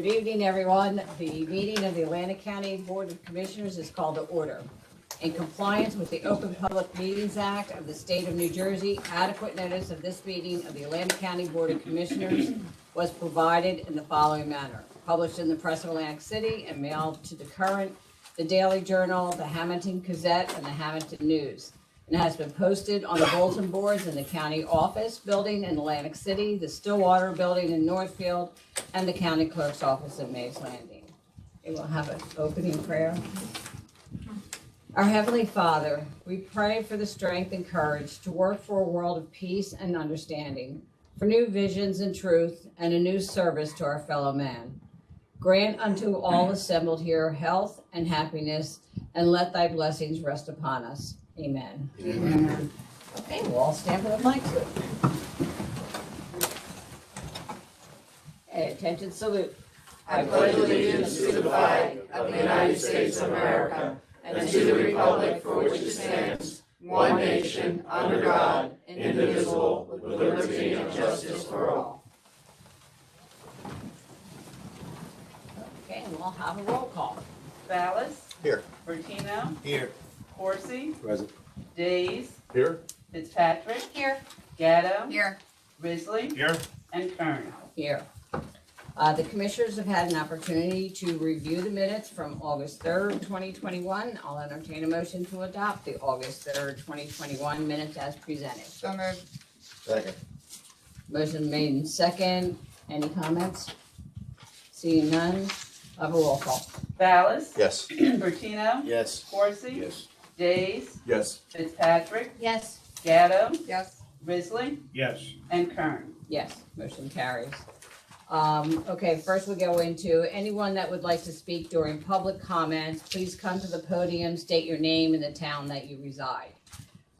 Good evening, everyone. The meeting of the Atlantic County Board of Commissioners is called to order. In compliance with the Open Public Meetings Act of the State of New Jersey, adequate notice of this meeting of the Atlantic County Board of Commissioners was provided in the following manner. Published in the Press of Atlantic City and mailed to the Current, the Daily Journal, the Hamilton Gazette, and the Hamilton News. And has been posted on the bulletin boards in the county office building in Atlantic City, the Stillwater building in Northfield, and the county clerk's office in Mays Landing. We will have an opening prayer. Our Heavenly Father, we pray for the strength and courage to work for a world of peace and understanding, for new visions and truth, and a new service to our fellow man. Grant unto all assembled here health and happiness, and let thy blessings rest upon us. Amen. Amen. Okay, we'll all stand for the flag salute. Hey, attention, salute. I pledge allegiance to the flag of the United States of America and to the republic for which it stands, one nation, under God, indivisible, with liberty and justice for all. Okay, and we'll have a roll call. Ballas. Here. Bertino. Here. Horsey. Present. Days. Here. Fitzpatrick. Here. Gatto. Here. Risley. Here. And Kern. Here. The commissioners have had an opportunity to review the minutes from August 3rd, 2021. I'll entertain a motion to adopt the August 3rd, 2021 minutes as presented. So moved. Second. Motion made in second. Any comments? Seeing none, I'll have a roll call. Ballas. Yes. Bertino. Yes. Horsey. Yes. Days. Yes. Fitzpatrick. Yes. Gatto. Yes. Risley. Yes. And Kern. Yes, motion carries. Okay, first we go into anyone that would like to speak during public comments, please come to the podium, state your name and the town that you reside.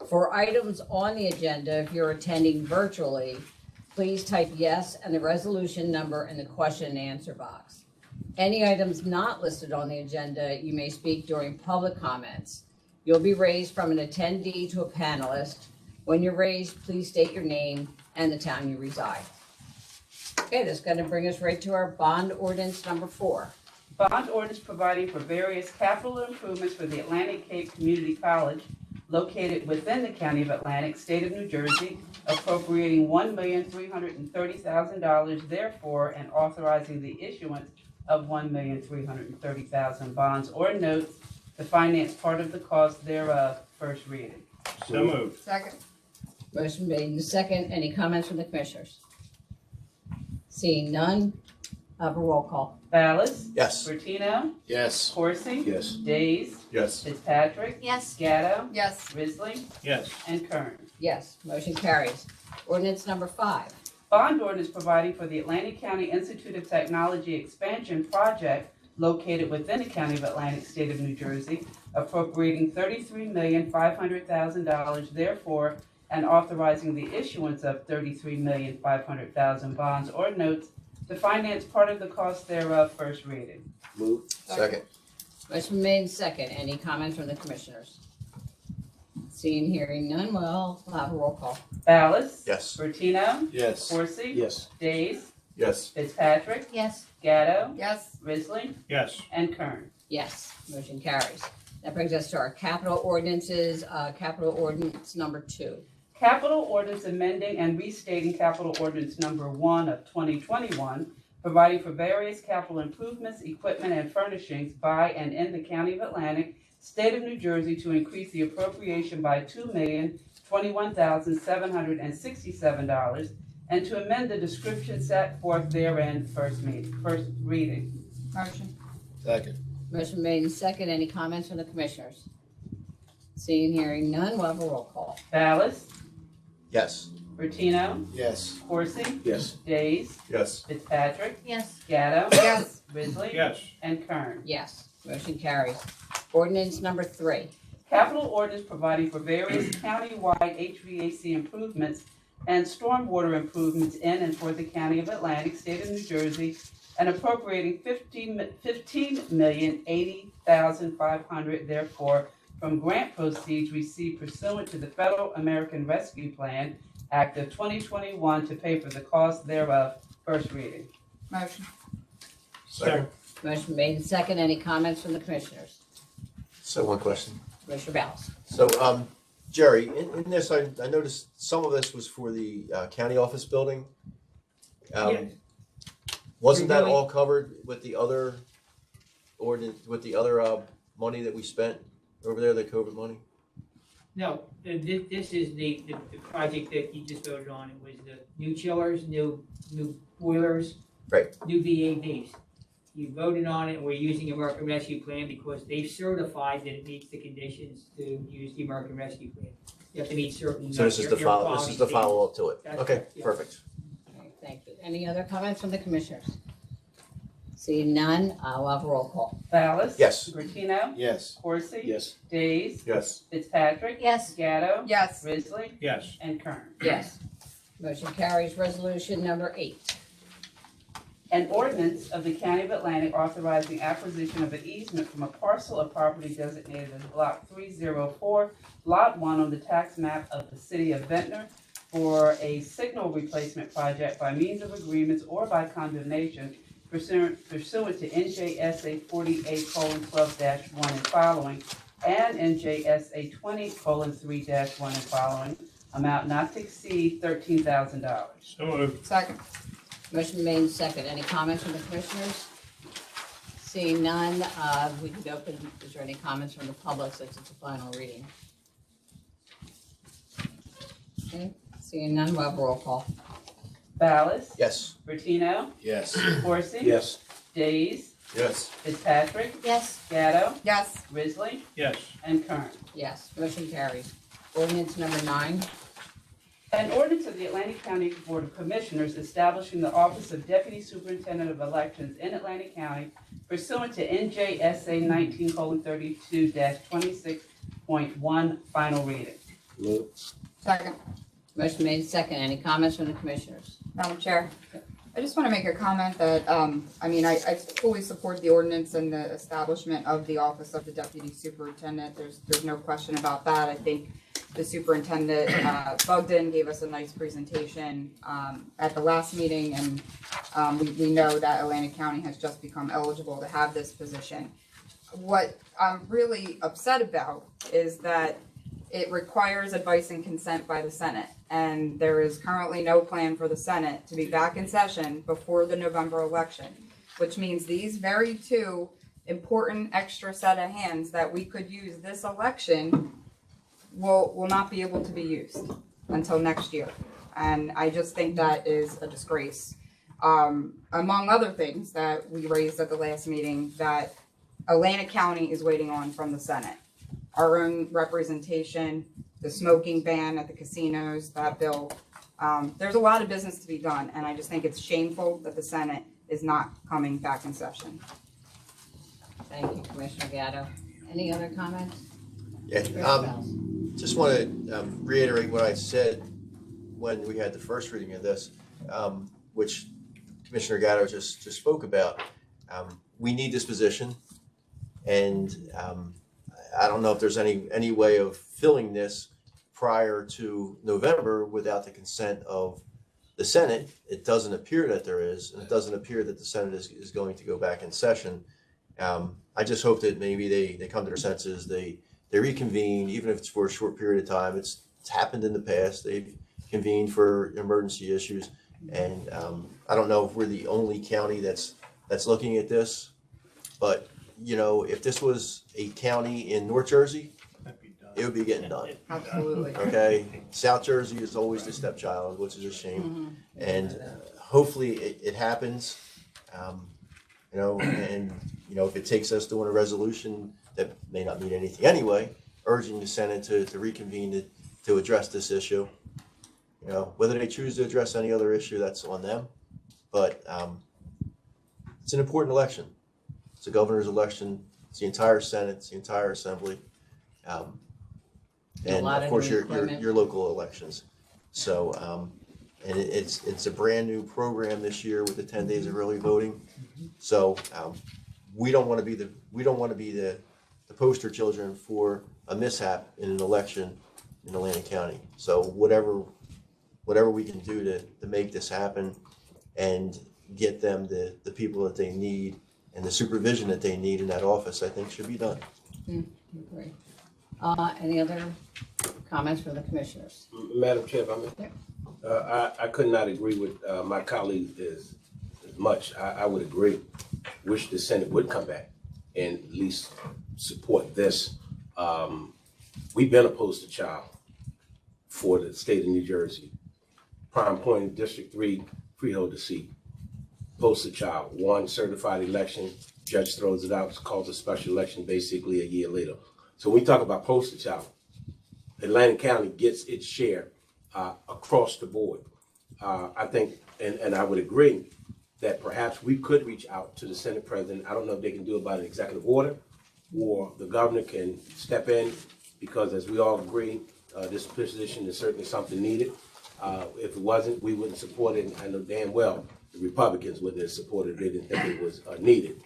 For items on the agenda, if you're attending virtually, please type yes and the resolution number in the question and answer box. Any items not listed on the agenda, you may speak during public comments. You'll be raised from an attendee to a panelist. When you're raised, please state your name and the town you reside. Okay, that's going to bring us right to our bond ordinance number 4. Bond ordinance providing for various capital improvements for the Atlantic Cape Community College located within the County of Atlantic, State of New Jersey, appropriating $1,330,000 therefore, and authorizing the issuance of $1,330,000 bonds or notes to finance part of the cost thereof. First reading. So moved. Second. Motion made in the second. Any comments from the commissioners? Seeing none, I'll have a roll call. Ballas. Yes. Bertino. Yes. Horsey. Yes. Days. Yes. Fitzpatrick. Yes. Gatto. Yes. Risley. Yes. And Kern. Yes, motion carries. Ordinance number 5. Bond ordinance providing for the Atlantic County Institute of Technology Expansion Project located within the County of Atlantic, State of New Jersey, appropriating $33,500,000 therefore, and authorizing the issuance of $33,500,000 bonds or notes to finance part of the cost thereof. First reading. Move. Second. Motion made in second. Any comments from the commissioners? Seeing, hearing none, well, we'll have a roll call. Ballas. Yes. Bertino. Yes. Horsey. Yes. Days. Yes. Fitzpatrick. Yes. Gatto. Yes. Risley. Yes. And Kern. Yes, motion carries. That brings us to our capital ordinances, capital ordinance number 2. Capital ordinance amending and restating capital ordinance number 1 of 2021, providing for various capital improvements, equipment, and furnishings by and in the County of Atlantic, State of New Jersey, to increase the appropriation by $2,021,767, and to amend the description set forth therein. First reading. Motion. Second. Motion made in second. Any comments from the commissioners? Seeing, hearing none, we'll have a roll call. Ballas. Yes. Bertino. Yes. Horsey. Yes. Days. Yes. Fitzpatrick. Yes. Gatto. Yes. Risley. Yes. And Kern. Yes, motion carries. Ordinance number 3. Capital ordinance providing for various county-wide HVAC improvements and stormwater improvements in and for the County of Atlantic, State of New Jersey, and appropriating $15,080,500 therefore from grant proceeds received pursuant to the Federal American Rescue Plan Act of 2021 to pay for the cost thereof. First reading. Motion. Second. Motion made and second. Any comments from the commissioners? So one question. Commissioner Ballas? So, Jerry, in this, I noticed some of this was for the county office building. Yeah. Wasn't that Really? all covered with the other ordinance, with the other money that we spent over there, the COVID money? No, this is the project that you just voted on. It was the new chillers, new boilers. Right. New VAVs. You voted on it, and we're using the American Rescue Plan because they've certified that it meets the conditions to use the American Rescue Plan. You have to meet certain. So this is the your follow, quality this is the standards. follow-up to it? That's Okay, correct, yeah. perfect. Okay, thank you. Any other comments from the commissioners? Seeing none, I'll have a roll call. Ballas? Yes. Bertino? Yes. Corsi? Yes. Days? Yes. Fitzpatrick? Yes. Gatto? Yes. Risley? Yes. And Kern. Yes. Motion carries. Resolution number 8. An ordinance of the County of Atlantic authorizing acquisition of an easement from a parcel of property designated as Block 304, Lot 1 on the tax map of the City of Ventnor for a signal replacement project by means of agreements or by condemnation pursuant to NJSA 48:12-1 and following, and NJSA 20:3-1 and following, amount not to exceed $13,000. So moved. Second. Motion made and second. Any comments from the commissioners? Seeing none, we could open, is there any comments from the public since it's a final reading? Okay, seeing none, we'll have a roll call. Ballas? Yes. Bertino? Yes. Corsi? Yes. Days? Yes. Fitzpatrick? Yes. Gatto? Yes. Risley? Yes. And Kern. Yes, motion carries. Ordinance number 9. An ordinance of the Atlantic County Board of Commissioners establishing the Office of Deputy Superintendent of Elections in Atlantic County pursuant to NJSA 19:32-26.1, final reading. Move. Second. Motion made and second. Any comments from the commissioners? Madam Chair, I just want to make a comment that, I fully support the ordinance and the establishment of the Office of the Deputy Superintendent. There's no question about that. I think the superintendent, Bugden, gave us a nice presentation at the last meeting, and we know that Atlantic County has just become eligible to have this position. What I'm really upset about is that it requires advice and consent by the Senate, and there is currently no plan for the Senate to be back in session before the November election, which means these very two important extra set of hands that we could use this election will not be able to be used until next year. And I just think that is a disgrace. Among other things that we raised at the last meeting, that Atlantic County is waiting on from the Senate. Our own representation, the smoking ban at the casinos, that bill. There's a lot of business to be done, and I just think it's shameful that the Senate is not coming back in session. Thank you, Commissioner Gatto. Any other comments? Yeah, Commissioner Ballas? just want to reiterate what I said when we had the first reading of this, which Commissioner Gatto just spoke about. We need this position, and I don't know if there's any way of filling this prior to November without the consent of the Senate. It doesn't appear that there is, and it doesn't appear that the Senate is going to go back in session. I just hope that maybe they come to their senses, they reconvene, even if it's for a short period of time. It's happened in the past. They've convened for emergency issues, and I don't know if we're the only county that's looking at this, but you know, if this was a county in North Jersey, it would be getting done. Absolutely. Okay, South Jersey is always the stepchild, which is a shame, and hopefully it happens. You know, and you know, if it takes us doing a resolution that may not mean anything anyway, urging the Senate to reconvene to address this issue. You know, whether they choose to address any other issue, that's on them. But it's an important election. It's a governor's election. It's the entire Senate. It's the entire Assembly, and lot of of course new your equipment. local elections. So, and it's a brand new program this year with the 10 days of early voting. So we don't want to be the poster children for a mishap in an election in Atlantic County. So whatever we can do to make this happen and get them the people that they need and the supervision that they need in that office, I think should be done. Agree. Any other comments from the commissioners? Madam Chair, if I may. I could not agree with my colleague as much. I would agree. Wish the Senate would come back and at least support this. We've been a poster child for the state of New Jersey. Prime Point, District 3, freeholder seat. Poster child, one certified election, judge throws it out, calls a special election basically a year later. So when we talk about poster child, Atlantic County gets its share across the board. I think, and I would agree that perhaps we could reach out to the Senate President. I don't know if they can do it by an executive order or the governor can step in, because as we all agree, this position is certainly something needed. If it wasn't, we wouldn't support it. And I know damn well the Republicans wouldn't have supported it. They didn't think it was needed.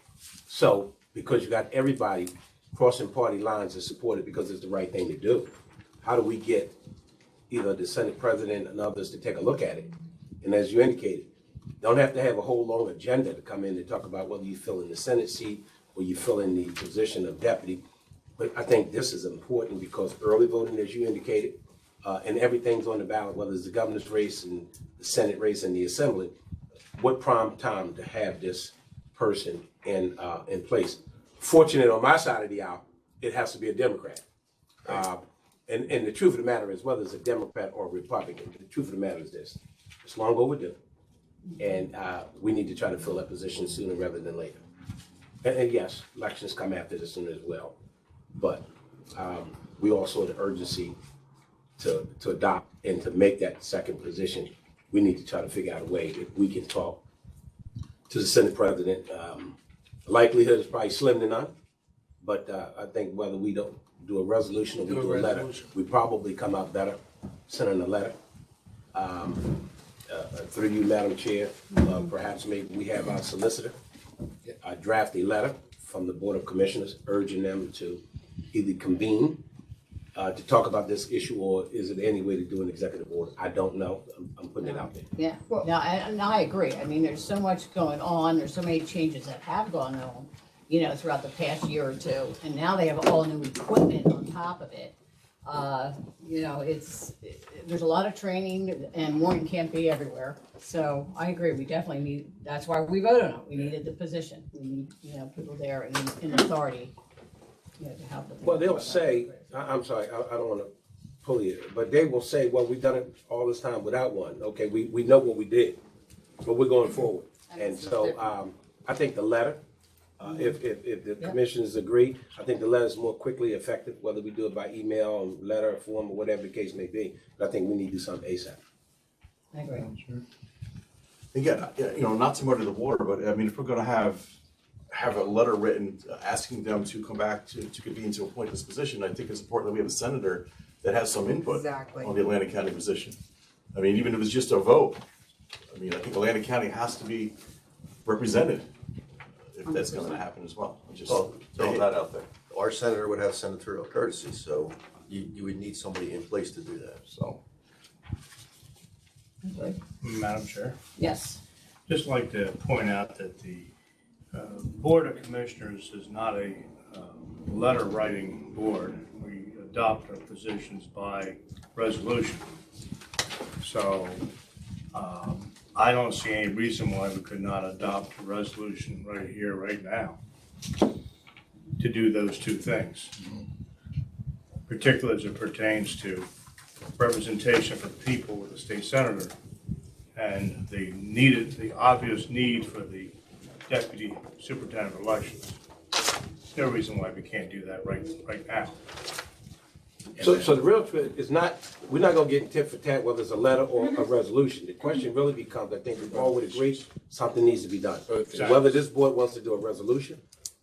So because you got everybody crossing party lines to support it because it's the right thing to do, how do we get either the Senate President and others to take a look at it? And as you indicated, don't have to have a whole long agenda to come in and talk about whether you fill in the Senate seat or you fill in the position of deputy. But I think this is important because early voting, as you indicated, and everything's on the ballot, whether it's the governor's race and the Senate race and the Assembly. What prime time to have this person in place? Fortunate on my side of the aisle, it has to be a Democrat. And the truth of the matter is, whether it's a Democrat or a Republican, the truth of the matter is this: it's long overdue, and we need to try to fill that position sooner rather than later. And yes, elections come after this one as well, but we also have the urgency to adopt and to make that second position. We need to try to figure out a way if we can talk to the Senate President. The likelihood is probably slim to none, but I think whether we don't do a resolution or we do a letter, we probably come out better sending a letter. Through you, Madam Chair, perhaps maybe we have our solicitor draft a letter from the Board of Commissioners urging them to either convene to talk about this issue, or is it any way to do an executive order? I don't know. I'm putting it out there. Yeah, no, and I agree. I mean, there's so much going on. There's so many changes that have gone on, you know, throughout the past year or two. And now they have all new equipment on top of it. You know, there's a lot of training and warning can't be everywhere. So I agree. We definitely need, that's why we voted on it. We needed the position. We need, you know, people there in authority, you know, to help with. Well, they'll say, I'm sorry, I don't want to pull you, but they will say, well, we've done it all this time without one. Okay, we know what we did, but we're going forward. And so I think the letter, if the commissioners agree, I think the letter is more quickly effective, whether we do it by email, letter, form, or whatever the case may be. But I think we need to do something ASAP. I agree. Again, you know, not to muddy the water, but I mean, if we're gonna have a letter written asking them to come back to convene to appoint this position, I think it's important that we have a senator that has some input on the Atlantic County position. I mean, even if it's just a vote, I mean, I think Atlantic County has to be represented if that's gonna happen as well. I'm just throwing that out there. Our senator would have senatorial courtesy, so you would need somebody in place to do that, so. Madam Chair, Yes. just like to point out that the Board of Commissioners is not a letter writing board. We adopt our positions by resolution. So I don't see any reason why we could not adopt a resolution right here, right now, to do those two things, particularly as it pertains to representation for people with the state senator and the obvious need for the deputy superintendent of elections. There's no reason why we can't do that right now. So the real truth is not, we're not gonna get tit for tat whether it's a letter or a resolution. The question really becomes, I think we all would agree, something needs to be done. So whether this board wants to do a resolution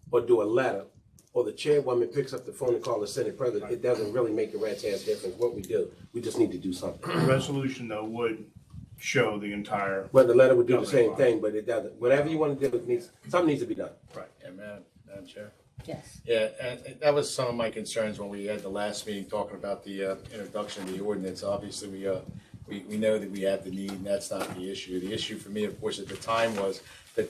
or do a letter, or the chairwoman picks up the phone and calls the Senate President, it doesn't really make a rat's ass difference what we do. We just need to do something. The resolution, though, would show the entire. Well, the letter would do the same thing, but it doesn't. Whatever you want to do, something needs to be done. Right. Yeah, Madam Chair. Yes. Yeah, and that was some of my concerns when we had the last meeting talking about the introduction of the ordinance. Obviously, we We know that we have the need, and that's not the issue. The issue for me, of course, at the time was the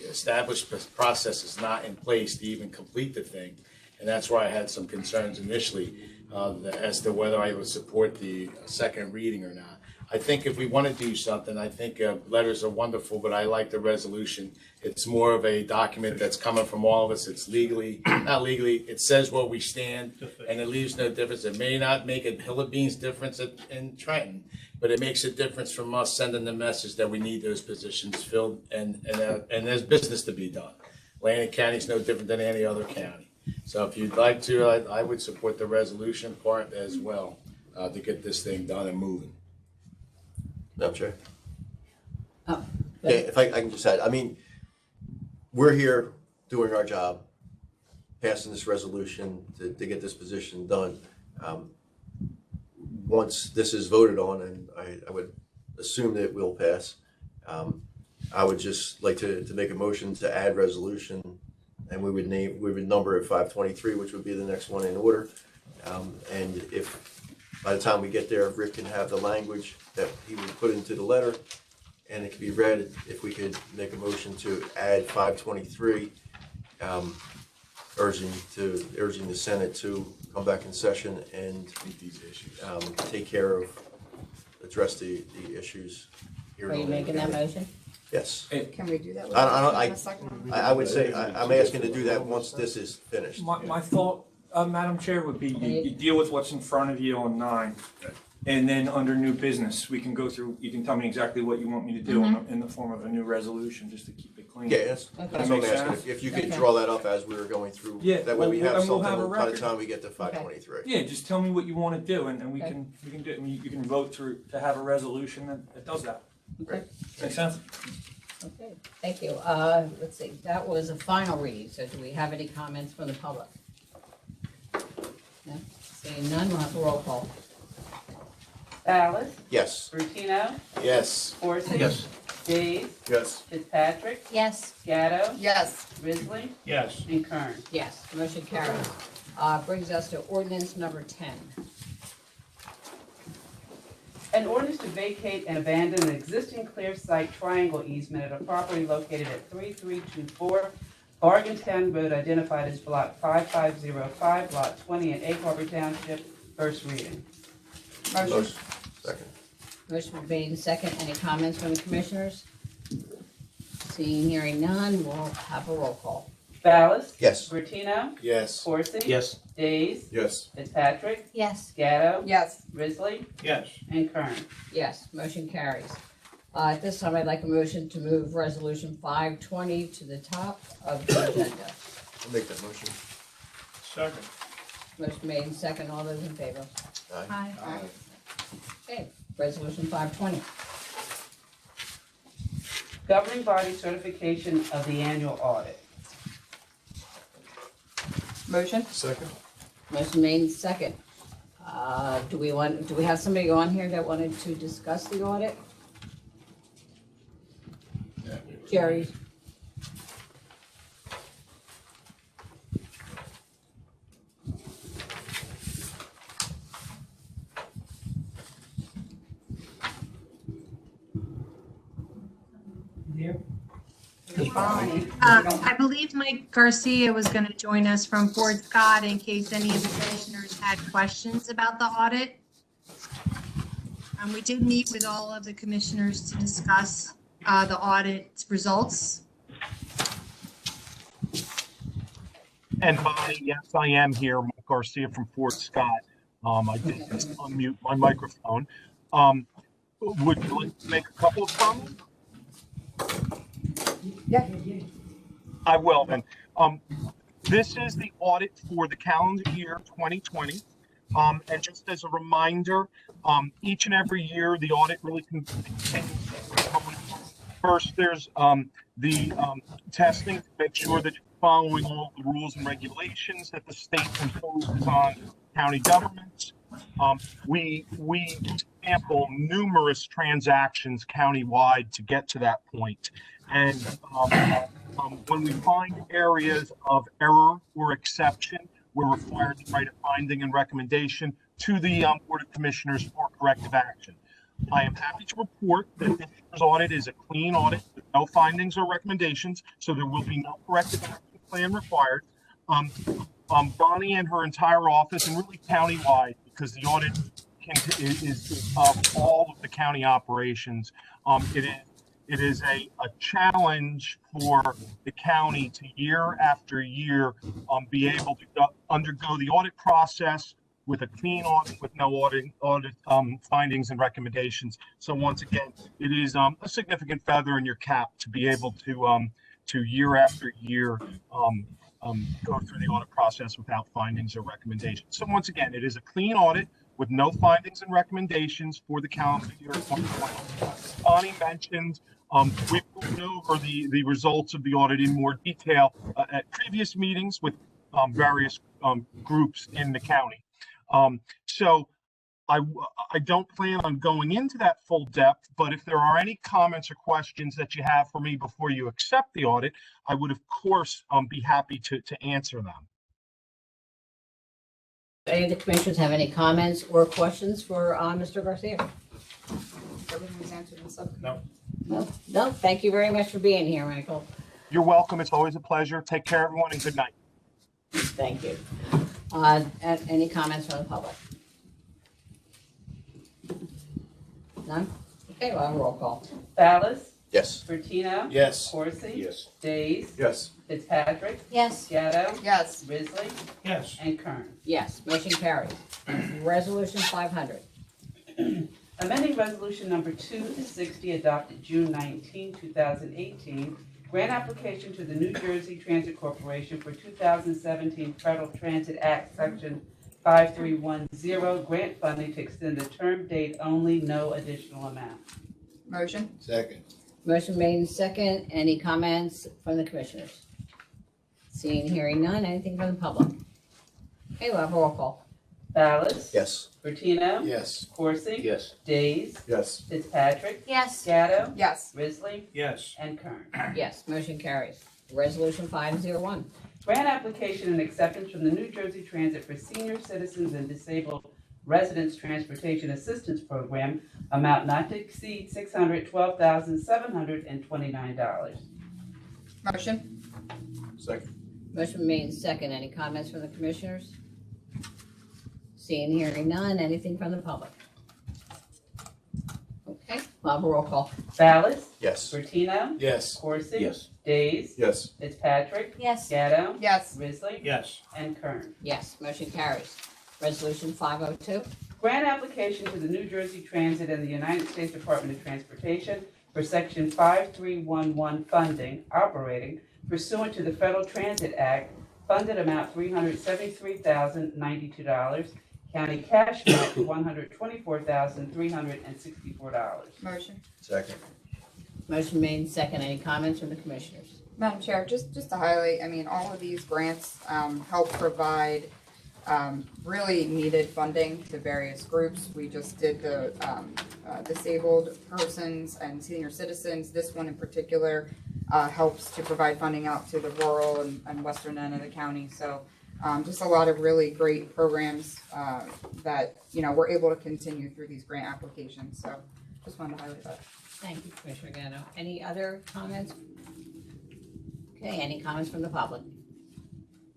established process is not in place to even complete the thing. And that's why I had some concerns initially as to whether I would support the second reading or not. I think if we want to do something, I think letters are wonderful, but I like the resolution. It's more of a document that's coming from all of us. It's not legally, it says where we stand, and it leaves no difference. It may not make a hill of beans difference in Trenton, but it makes a difference from us sending the message that we need those positions filled, and there's business to be done. Atlantic County is no different than any other county. So if you'd like to, I would support the resolution part as well to get this thing done and moving. Madam Chair? Oh, Yeah, if I can just add, I mean, we're here doing our job, passing this resolution to get this position done. Once this is voted on, and I would assume that it will pass, I would just like to make a motion to add resolution, and we would number it 523, which would be the next one in order. And if by the time we get there, Rick can have the language that he would put into the letter, and it can be read. If we could make a motion to add 523, urging the Senate to come back in session and Meet these issues. take care of, address the issues here. Are you making that motion? Yes. Can we do that? with I a second? I would say, I'm asking to do that once this is finished. My thought, Madam Chair, would be you deal with what's in front of you on 9, and then under new business, we can go through, you can tell me exactly what you want me to do in the form of a new resolution, just to keep it clean. Yeah, that's Okay. what I'm Makes asking. sense. If you could Okay. draw that up as we were going through, Yeah, that way we have and we'll something have a by the record. time we get to 523. Yeah, just tell me what you want to do, and we Okay. can do it. You can vote to have a resolution that does that. Okay. Make sense? Okay, thank you. Let's see, that was a final reading, so do we have any comments from the public? No? Seeing none, we'll have a roll call. Ballas, Yes. Rutino, Yes. Forsyth. Yes. Days, Yes. Fitzpatrick, Yes. Gatto, Yes. Risley, Yes. and Kern. Yes, motion carries. Brings us to ordinance number 10. An ordinance to vacate and abandon an existing clear site triangle easement at a property located at 3324 Bargaintown Road, identified as block 5505, lot 20 in Egg Harbor Township, first reading. Motion. Second. Motion made in second. Any comments from the commissioners? Seeing, hearing none, we'll have a roll call. Ballas, Yes. Rutino, Yes. Forsyth. Yes. Days, Yes. Fitzpatrick, Yes. Gatto, Yes. Risley, Yes. and Kern. Yes, motion carries. At this time, I'd like a motion to move resolution 520 to the top of the agenda. I'll make that motion. Second. Motion made in second. All those in favor? Aye. Aye. Okay, resolution 520. Governing body certification of the annual audit. Motion. Second. Motion made in second. Do we have somebody on here that wanted to discuss the audit? Jerry? I believe Mike Garcia was going to join us from Fort Scott in case any of the commissioners had questions about the audit. We did meet with all of the commissioners to discuss the audit results. And hi, yes, I am here, Mike Garcia from Fort Scott. I did unmute my microphone. Would you like to make a couple of comments? Yeah. I will then. This is the audit for the calendar year 2020. And just as a reminder, each and every year, the audit really contains first, there's the testing to make sure that you're following all the rules and regulations that the state imposes on county governments. We sample numerous transactions countywide to get to that point. And when we find areas of error or exception, we're required to write a finding and recommendation to the Board of Commissioners for corrective action. I am happy to report that this year's audit is a clean audit with no findings or recommendations, so there will be no corrective action plan required. Bonnie and her entire office, and really countywide, because the audit is of all of the county operations. It is a challenge for the county to year after year be able to undergo the audit process with a clean audit, with no audit findings and recommendations. So once again, it is a significant feather in your cap to be able to year after year go through the audit process without findings or recommendations. So once again, it is a clean audit with no findings and recommendations for the calendar year 2020. Bonnie mentioned we went over the results of the audit in more detail at previous meetings with various groups in the county. So I don't plan on going into that full depth, but if there are any comments or questions that you have for me before you accept the audit, I would, of course, be happy to answer them. Any of the commissioners have any comments or questions for Mr. Garcia? Everything was answered in subcommittee. No, thank you very much for being here, Michael. You're welcome. It's always a pleasure. Take care, everyone, and good night. Thank you. Any comments from the public? None? Okay, well, roll call. Ballas, Yes. Bertino. Yes. Corsi. Yes. Days. Yes. Fitzpatrick. Yes. Gatto. Yes. Risley. Yes. And Kern. Yes, motion carries. Resolution 500. Amending Resolution Number 260 adopted June 19, 2018, grant application to the New Jersey Transit Corporation for 2017 Federal Transit Act Section 5310 grant funding to extend the term date only, no additional amount. Motion? Second. Motion made in second. Any comments from the commissioners? Seeing, hearing none. Anything from the public? Okay, we'll have a roll call. Ballas. Yes. Bertino. Yes. Corsi. Yes. Days. Yes. Fitzpatrick. Yes. Gatto. Yes. Risley. Yes. And Kern. Yes, motion carries. Resolution 501. Grant application and acceptance from the New Jersey Transit for Senior Citizens and Disabled Residents Transportation Assistance Program, amount not to exceed $612,729. Motion? Second. Motion made in second. Any comments from the commissioners? Seeing, hearing none. Anything from the public? Okay, we'll have a roll call. Ballas. Yes. Bertino. Yes. Corsi. Yes. Days. Yes. Fitzpatrick. Yes. Gatto. Yes. Risley. Yes. And Kern. Yes, motion carries. Resolution 502. Grant application to the New Jersey Transit and the United States Department of Transportation for Section 5311 funding operating pursuant to the Federal Transit Act, funded amount $373,092, county cash amount $124,364. Motion? Second. Motion made in second. Any comments from the commissioners? Madam Chair, just to highlight, I mean, all of these grants help provide really needed funding to various groups. We just did the disabled persons and senior citizens. This one in particular helps to provide funding out to the rural and western end of the county. So just a lot of really great programs that, you know, we're able to continue through these grant applications. So just wanted to highlight that. Thank you, Commissioner Gatto. Any other comments? Okay, any comments from the public?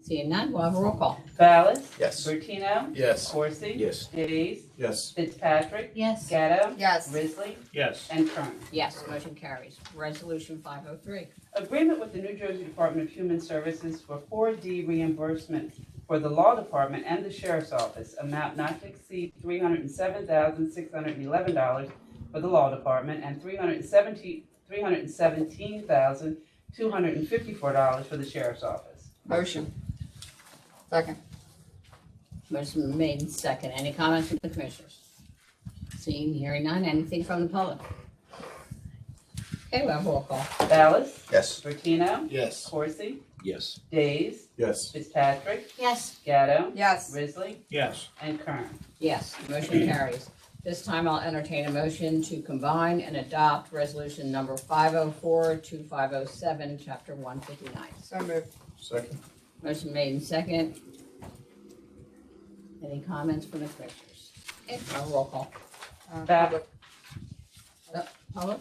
Seeing none, we'll have a roll call. Ballas. Yes. Bertino. Yes. Corsi. Yes. Days. Yes. Fitzpatrick. Yes. Gatto. Yes. Risley. Yes. And Kern. Yes, motion carries. Resolution 503. Agreement with the New Jersey Department of Human Services for 4D reimbursement for the Law Department and the Sheriff's Office, amount not to exceed $307,611 for the Law Department and $317,254 for the Sheriff's Office. Motion? Second. Motion made in second. Any comments from the commissioners? Seeing, hearing none. Anything from the public? Okay, we'll have a roll call. Ballas. Yes. Bertino. Yes. Corsi. Yes. Days. Yes. Fitzpatrick. Yes. Gatto. Yes. Risley. Yes. And Kern. Yes, motion carries. This time I'll entertain a motion to combine and adopt resolution number 504 to 507, chapter 159. So moved. Second. Motion made in second. Any comments from the commissioners? Okay, I'll roll call. Ballas. Public?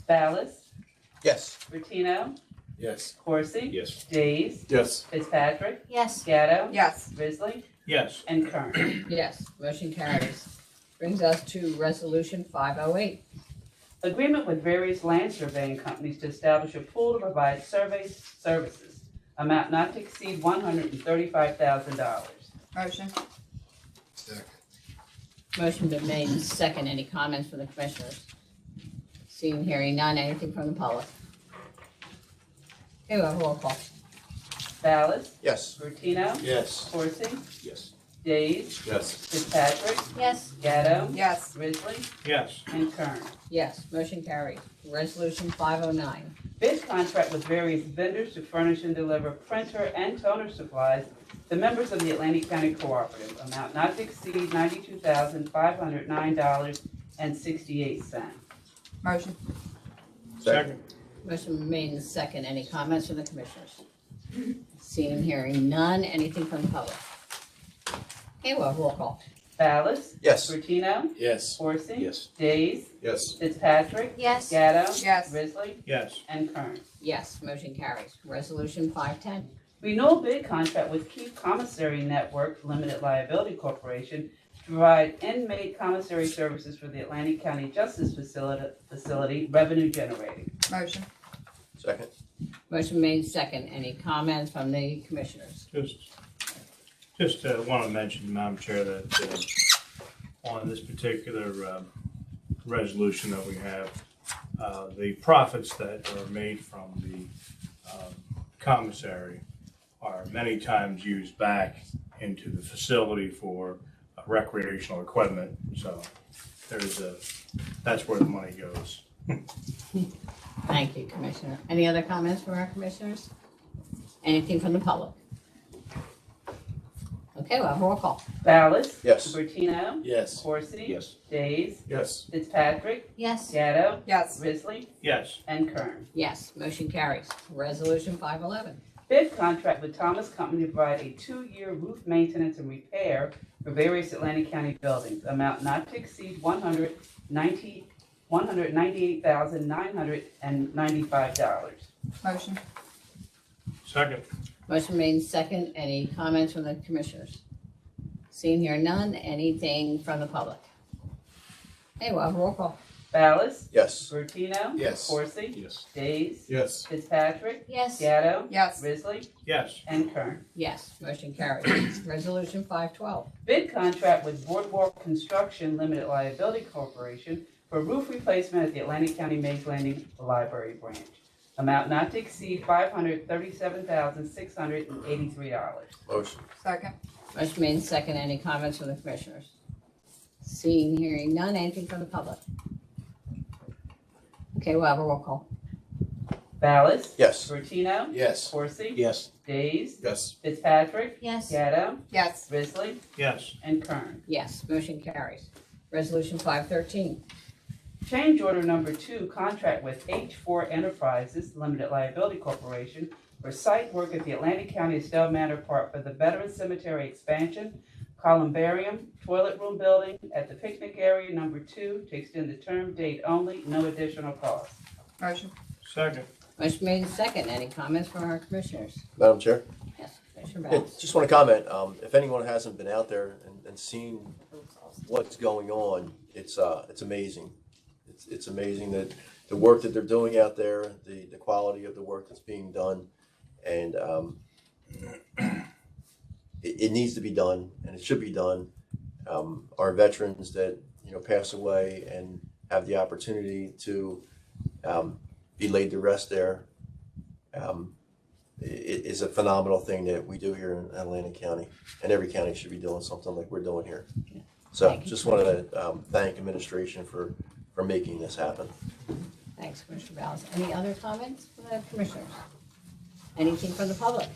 Ballas, Yes. Bertino, Yes. Corsi. Yes. Days, Yes. Fitzpatrick, Yes. Gatto. Yes. Risley, Yes. and Kern. Yes, motion carries. Brings us to Resolution 508. Agreement with various land surveying companies to establish a pool to provide survey services. Amount not to exceed $135,000. Motion. Motion been made and second. Any comments from the commissioners? Seeing, hearing none. Anything from the public? Okay, we'll have roll call. Ballas, Yes. Bertino, Yes. Corsi, Yes. Days, Yes. Fitzpatrick, Yes. Gatto. Yes. Risley, Yes. and Kern. Yes, motion carried. Resolution 509. Bid contract with various vendors to furnish and deliver printer and toner supplies to members of the Atlantic County Cooperative. Amount not to exceed $92,509.68. Motion. Second. Motion made and second. Any comments from the commissioners? Seeing, hearing none. Anything from the public? Okay, we'll have roll call. Ballas, Yes. Bertino, Yes. Corsi. Yes. Days, Yes. Fitzpatrick, Yes. Gatto. Yes. Risley, Yes. and Kern. Yes, motion carries. Resolution 510. Renewal bid contract with Keep Commissary Network Limited Liability Corporation to provide inmate commissary services for the Atlantic County Justice Facility revenue generating. Motion. Second. Motion made second. Any comments from the commissioners? Just want to mention, Madam Chair, that on this particular resolution that we have, the profits that are made from the commissary are many times used back into the facility for recreational equipment. So that's where the money goes. Thank you, Commissioner. Any other comments from our commissioners? Anything from the public? Okay, we'll have roll call. Ballas. Yes. Bertino. Yes. Corsi. Yes. Days. Yes. Fitzpatrick. Yes. Gatto. Yes. Risley, Yes. and Kern. Yes, motion carries. Resolution 511. Bid contract with Thomas Company to provide a 2-year roof maintenance and repair for various Atlantic County buildings. Amount not to exceed $198,995. Motion. Second. Motion made second. Any comments from the commissioners? Seeing here none. Anything from the public? Okay, we'll have roll call. Ballas. Yes. Bertino. Yes. Corsi. Yes. Days. Yes. Fitzpatrick. Yes. Gatto. Yes. Risley, Yes. and Kern. Yes, motion carries. Resolution 512. Bid contract with Boardwalk Construction Limited Liability Corporation for roof replacement at the Atlantic County Mays Landing Library Branch. Amount not to exceed $537,683. Motion. Second. Motion made second. Any comments from the commissioners? Seeing, hearing none. Anything from the public? Okay, we'll have a roll call. Ballas. Yes. Bertino. Yes. Corsi. Yes. Days. Yes. Fitzpatrick. Yes. Gatto. Yes. Risley, Yes. and Kern. Yes, motion carries. Resolution 513. Change order number 2, contract with H4 Enterprises Limited Liability Corporation for site work at the Atlantic County Estelle Manor Park for the Veteran Cemetery expansion, columbarium, toilet room building at the picnic area number 2 to extend the term date only, no additional cost. Motion. Second. Motion made second. Any comments from our commissioners? Madam Chair? Yes, Commissioner Yeah, Ballas. just want to comment, if anyone hasn't been out there and seen what's going on, it's amazing. It's amazing that the work that they're doing out there, the quality of the work that's being done, and it needs to be done, and it should be done. Our veterans that, pass away and have the opportunity to be laid to rest there, it is a phenomenal thing that we do here in Atlantic County, and every county should be doing something like we're doing here. So Thank you. just wanted to thank administration for making this happen. Thanks, Commissioner Ballas. Any other comments from the commissioners? Anything from the public?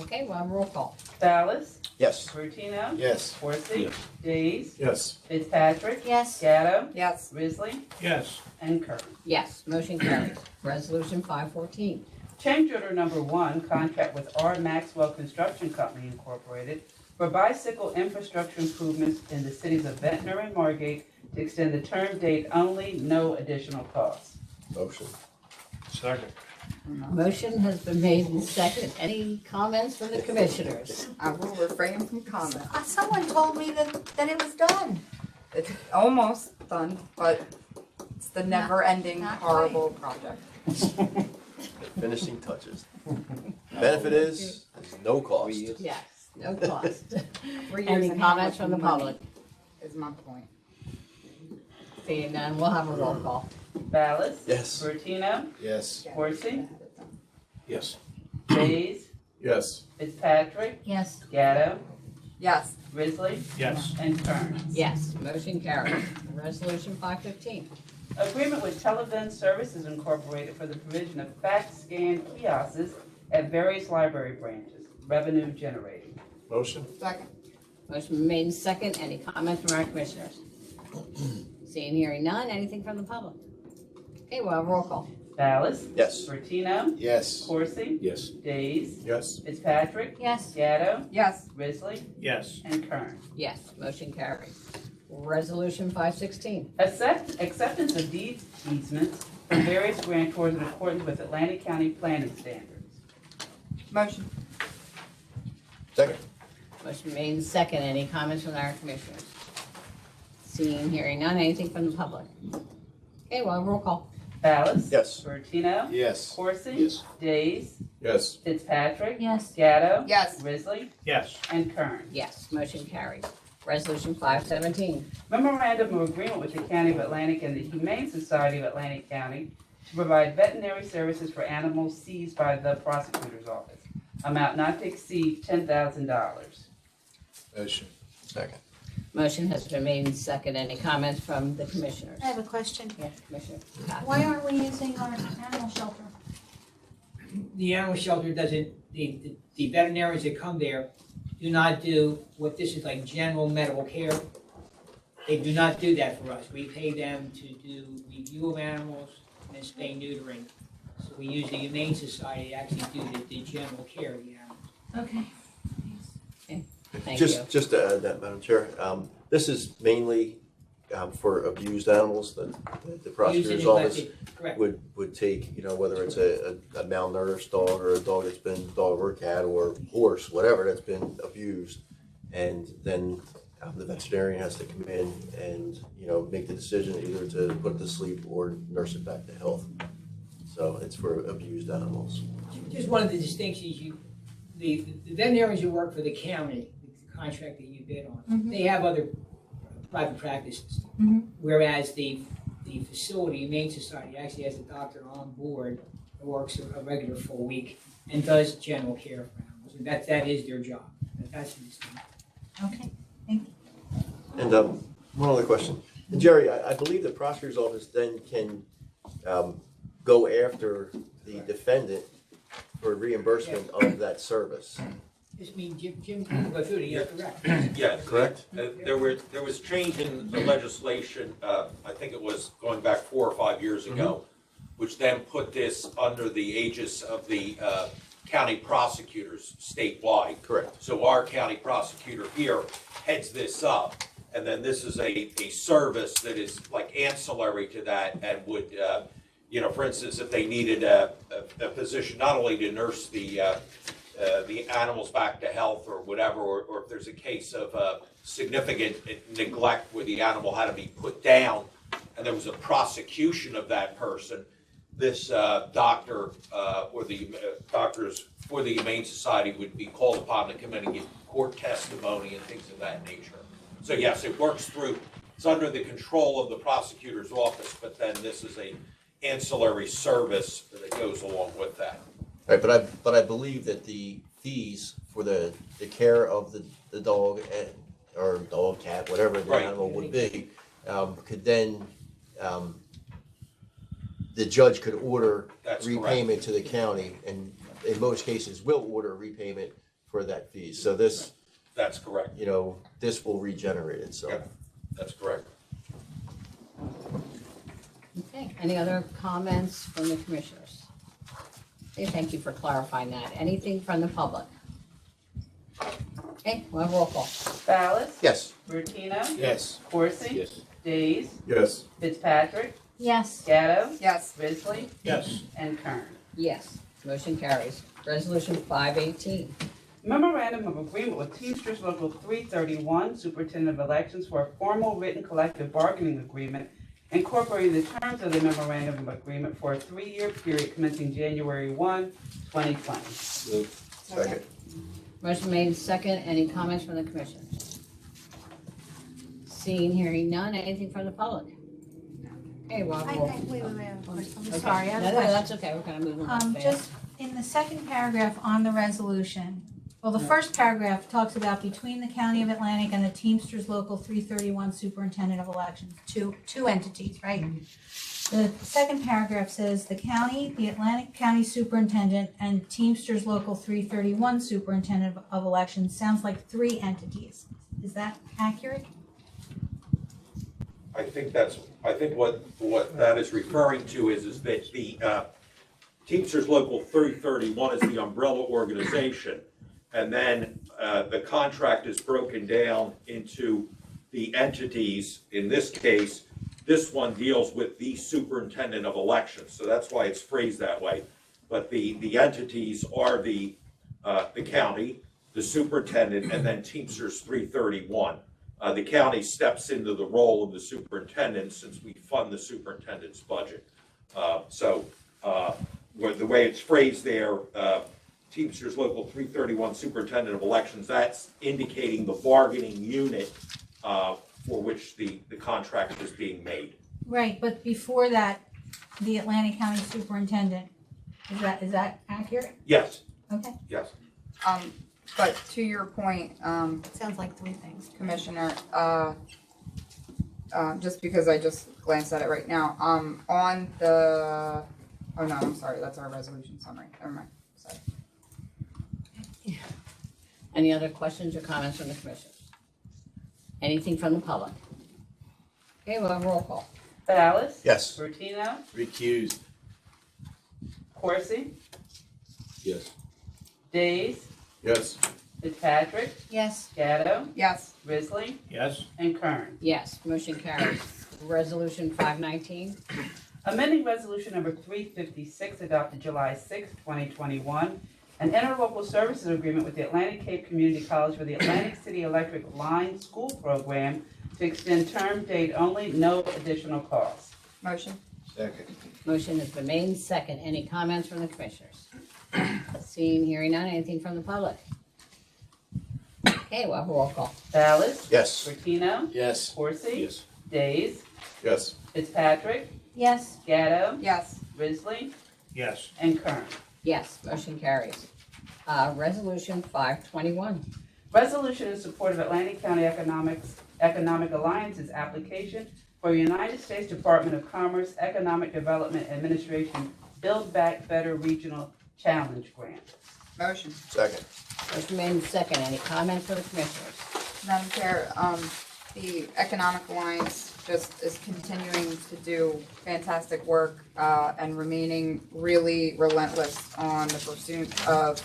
Okay, we'll have a roll call. Ballas. Yes. Bertino. Yes. Corsi. Yes. Days. Yes. Fitzpatrick. Yes. Gatto. Yes. Risley, Yes. and Kern. Yes, motion carries. Resolution 514. Change order number 1, contract with R. Maxwell Construction Company Incorporated for bicycle infrastructure improvements in the cities of Ventnor and Margate to extend the term date only, no additional cost. Motion. Second. Motion has been made and second. Any comments from the commissioners? I will refrain from comment. Someone told me that it was done. It's almost done, but it's the never-ending not horrible project. Finishing touches. Benefit is, there's no cost. Yes, no cost. 3 years Any and how comments much from the money public? Is my point. Seeing none, we'll have a roll call. Ballas? Yes. Bertino? Yes. Horsey? Yes. Days? Yes. Fitzpatrick? Yes. Gatto? Yes. Risley? Yes. And Kearns. Yes, motion carries. Resolution 515. Agreement with Televin Services Incorporated for the provision of fax scan kiosks at various library branches, revenue generating. Motion? Second. Motion made and second. Any comments from our commissioners? Seeing, hearing none. Anything from the public? Okay, well, roll call. Ballas? Yes. Bertino? Yes. Horsey? Yes. Days? Yes. Fitzpatrick? Yes. Gatto? Yes. Risley? Yes. And Kearns. Yes, motion carries. Resolution 516. Acceptance of deed easements from various grantors in accordance with Atlantic County planning standards. Motion. Second. Motion made and second. Any comments from our commissioners? Seeing, hearing none. Anything from the public? Okay, well, roll call. Ballas? Yes. Bertino? Yes. Horsey? Yes. Days? Yes. Fitzpatrick? Yes. Gatto? Yes. Risley? Yes. And Kearns. Yes, motion carries. Resolution 517. Memorandum of agreement with the County of Atlantic and the Humane Society of Atlantic County to provide veterinary services for animals seized by the prosecutor's office. Amount not to exceed $10,000. Motion. Second. Motion has been made and second. Any comments from the commissioners? I have a question. Yes, Commissioner Scott. Why aren't we using our animal shelter? The animal shelter doesn't, the veterinarians that come there do not do what this is like general medical care. They do not do that for us. We pay them to do review of animals and spay neutering. So we use the Humane Society to actually do the general care of the animals. Okay. Thank you. Just to add that, Madam Chair, this is mainly for abused animals that the prosecutor's office Correct. would take, whether it's a malnourished dog or a dog that's been, dog or cat or horse, whatever, that's been abused. And then the veterinarian has to come in and, make the decision either to put it to sleep or nurse it back to health. So it's for abused animals. Just one of the distinctions, the veterinarians who work for the county, the contract that you bid on, they have other private practices. Whereas the facility, Humane Society, actually has a doctor on board who works a regular full week and does general care for animals. And that is their job. That's the distinction. Okay, thank you. And one other question. And Jerry, I believe the prosecutor's office then can go after the defendant for reimbursement of that service. Just mean Jim can go through it, you're correct. Yeah, Correct? there was change in the legislation, I think it was going back 4 or 5 years ago, which then put this under the aegis of the county prosecutors statewide. Correct. So our county prosecutor here heads this up, and then this is a service that is like ancillary to that and would, for instance, if they needed a physician, not only to nurse the animals back to health or whatever, or if there's a case of significant neglect where the animal had to be put down and there was a prosecution of that person, this doctor or the doctors for the Humane Society would be called upon to come in and give court testimony and things of that nature. So yes, it works through, it's under the control of the prosecutor's office, but then this is a ancillary service that goes along with that. Right, but I believe that the fees for the care of the dog or dog, cat, whatever the Right. animal would be, could then the judge could order That's repayment to the county, and in most cases will order repayment for that fee. So this, That's correct. this will regenerate itself. Yeah, that's correct. Okay, any other comments from the commissioners? Okay, thank you for clarifying that. Anything from the public? Okay, we'll have roll call. Ballas? Yes. Bertino? Yes. Corsi? Yes. Days? Yes. Fitzpatrick? Yes. Gatto? Yes. Risley? Yes. And Kern. Yes, motion carries. Resolution 518. Memorandum of Agreement with Teamsters Local 331, Superintendent of Elections for a formal written collective bargaining agreement incorporating the terms of the Memorandum of Agreement for a 3-year period commencing January 1, 2020. Second. Motion made and second. Any comments from the commissioners? Seeing, hearing none. Anything from the public? Okay, well, we'll. Wait, of course, I'm Okay. sorry, I have No, a no, question. that's okay. We're gonna move along. Just in the second paragraph on the resolution, well, the first paragraph talks about between the County of Atlantic and the Teamsters Local 331 Superintendent of Elections, two entities, right? The second paragraph says the county, the Atlantic County Superintendent, and Teamsters Local 331 Superintendent of Elections sounds like 3 entities. Is that accurate? I think what that is referring to is that the Teamsters Local 331 is the umbrella organization. And then the contract is broken down into the entities. In this case, this one deals with the superintendent of elections. So that's why it's phrased that way. But the entities are the county, the superintendent, and then Teamsters 331. The county steps into the role of the superintendent since we fund the superintendent's budget. So the way it's phrased there, Teamsters Local 331 Superintendent of Elections, that's indicating the bargaining unit for which the contract is being made. Right, but before that, the Atlantic County Superintendent, is that accurate? Yes, Okay. yes. But to your point, Sounds like 3 things. Commissioner, just because I just glanced at it right now, on the, oh no, I'm sorry, that's our resolution summary, never mind, sorry. Any other questions or comments from the commissioners? Anything from the public? Okay, we'll have roll call. Ballas? Yes. Bertino? Recused. Corsi? Yes. Days? Yes. Fitzpatrick? Yes. Gatto? Yes. Risley? Yes. And Kern. Yes, motion carries. Resolution 519. Amending Resolution Number 356 adopted July 6, 2021, an interlocal services agreement with the Atlantic Cape Community College for the Atlantic City Electric Line School Program to extend term date only, no additional cost. Motion? Second. Motion has been made and second. Any comments from the commissioners? Seeing, hearing none. Anything from the public? Okay, we'll have a roll call. Ballas? Yes. Bertino? Yes. Corsi? Yes. Days? Yes. Fitzpatrick? Yes. Gatto? Yes. Risley? Yes. And Kern. Yes, motion carries. Resolution 521. Resolution in support of Atlantic County Economic Alliance's application for a United States Department of Commerce Economic Development Administration Build Back Better Regional Challenge Grant. Motion. Second. Motion made and second. Any comments from the commissioners? Madam Chair, the Economic Alliance just is continuing to do fantastic work, and remaining really relentless on the pursuit of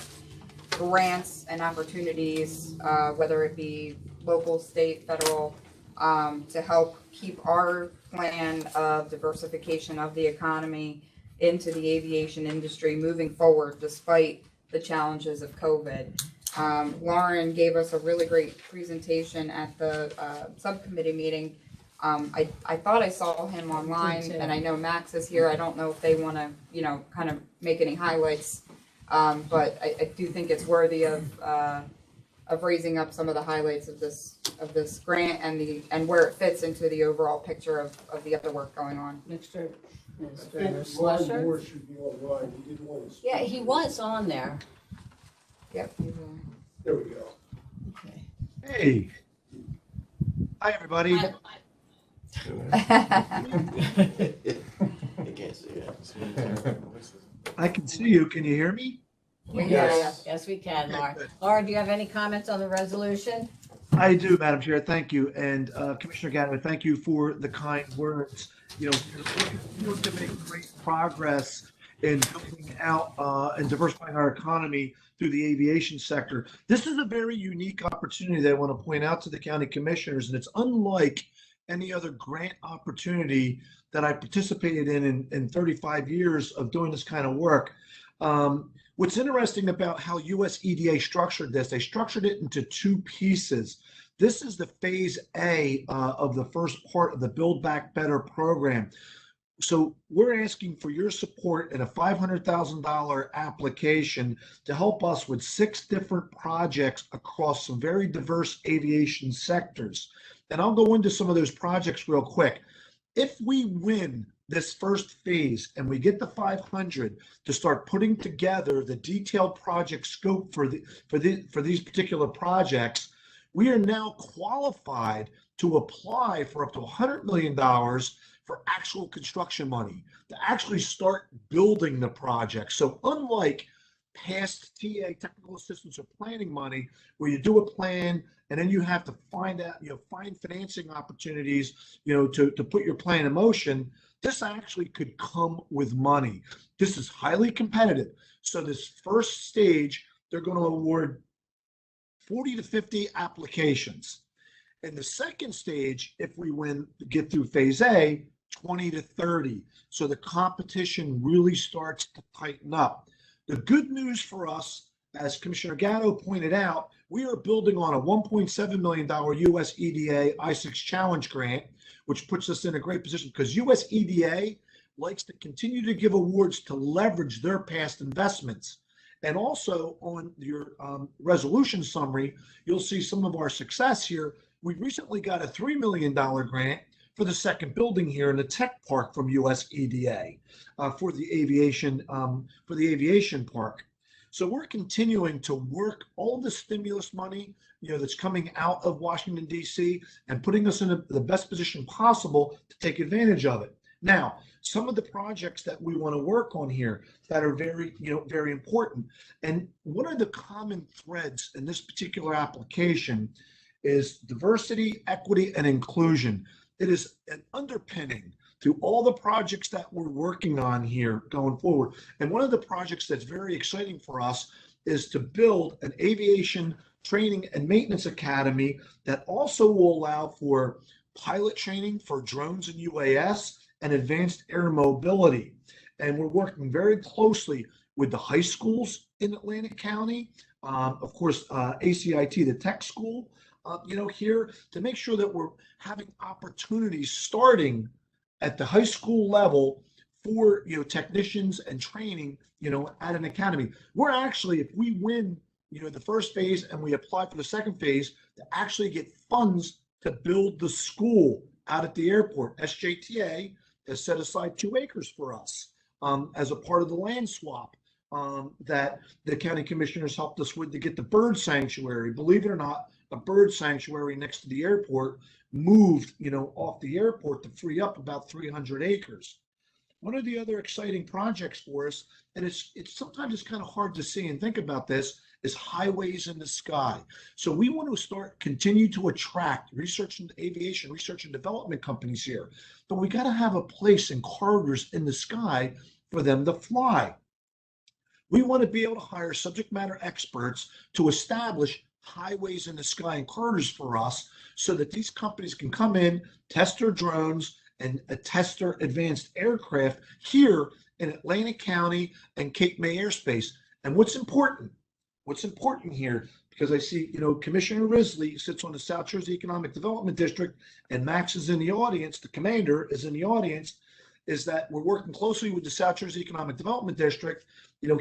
grants and opportunities, whether it be local, state, federal, to help keep our plan of diversification of the economy into the aviation industry moving forward despite the challenges of COVID. Lauren gave us a really great presentation at the subcommittee meeting. I thought I saw him online, and I know Max is here. I don't know if they want to, kind of make any highlights, but I do think it's worthy of raising up some of the highlights of this grant and where it fits into the overall picture of the other work going on. Mr. Ron Slusher? Moore should be online. He did want to speak. Yeah, he was on there. Yep. There we go. Okay. Hey. Hi, everybody. I can't see it. I can see you. Can you hear me? Yes, yes, we can, Laura. Laura, do you have any comments on the resolution? I do, Madam Chair. Thank you. And Commissioner Gatto, thank you for the kind words. You're to make great progress in building out and diversifying our economy through the aviation sector. This is a very unique opportunity that I want to point out to the county commissioners, and it's unlike any other grant opportunity that I participated in 35 years of doing this kind of work. What's interesting about how US EDA structured this, they structured it into two pieces. This is the phase A of the first part of the Build Back Better program. So we're asking for your support in a $500,000 application to help us with 6 different projects across some very diverse aviation sectors. And I'll go into some of those projects real quick. If we win this first phase and we get the 500 to start putting together the detailed project scope for these particular projects, we are now qualified to apply for up to $100 million for actual construction money to actually start building the project. So unlike past TA, technical assistance or planning money, where you do a plan and then you have to find financing opportunities, to put your plan in motion, this actually could come with money. This is highly competitive. So this first stage, they're going to award 40 to 50 applications. In the second stage, if we get through phase A, 20 to 30. So the competition really starts to tighten up. The good news for us, as Commissioner Gatto pointed out, we are building on a $1.7 million US EDA I-6 Challenge grant, which puts us in a great position because US EDA likes to continue to give awards to leverage their past investments. And also on your resolution summary, you'll see some of our success here. We recently got a $3 million grant for the second building here in the tech park from US EDA for the aviation park. So we're continuing to work all the stimulus money that's coming out of Washington, D.C. and putting us in the best position possible to take advantage of it. Now, some of the projects that we want to work on here that are very, very important. And one of the common threads in this particular application is diversity, equity, and inclusion. It is an underpinning to all the projects that we're working on here going forward. And one of the projects that's very exciting for us is to build an aviation training and maintenance academy that also will allow for pilot training for drones and UAS and advanced air mobility. And we're working very closely with the high schools in Atlantic County, of course, ACIT, the tech school, here to make sure that we're having opportunities starting at the high school level for, technicians and training, at an academy. We're actually, if we win, the first phase and we apply for the second phase, to actually get funds to build the school out at the airport. SJTA has set aside 2 acres for us as a part of the land swap that the county commissioners helped us with to get the bird sanctuary. Believe it or not, a bird sanctuary next to the airport moved, off the airport to free up about 300 acres. One of the other exciting projects for us, and it's sometimes it's kind of hard to see and think about this, is highways in the sky. So we want to continue to attract research and aviation, research and development companies here, but we got to have a place in corridors in the sky for them to fly. We want to be able to hire subject matter experts to establish highways in the sky and corridors for us so that these companies can come in, test their drones, and test their advanced aircraft here in Atlantic County and Cape May airspace. And what's important here, because I see, Commissioner Risley sits on the South Jersey Economic Development District and Max is in the audience, the commander is in the audience, is that we're working closely with the South Jersey Economic Development District,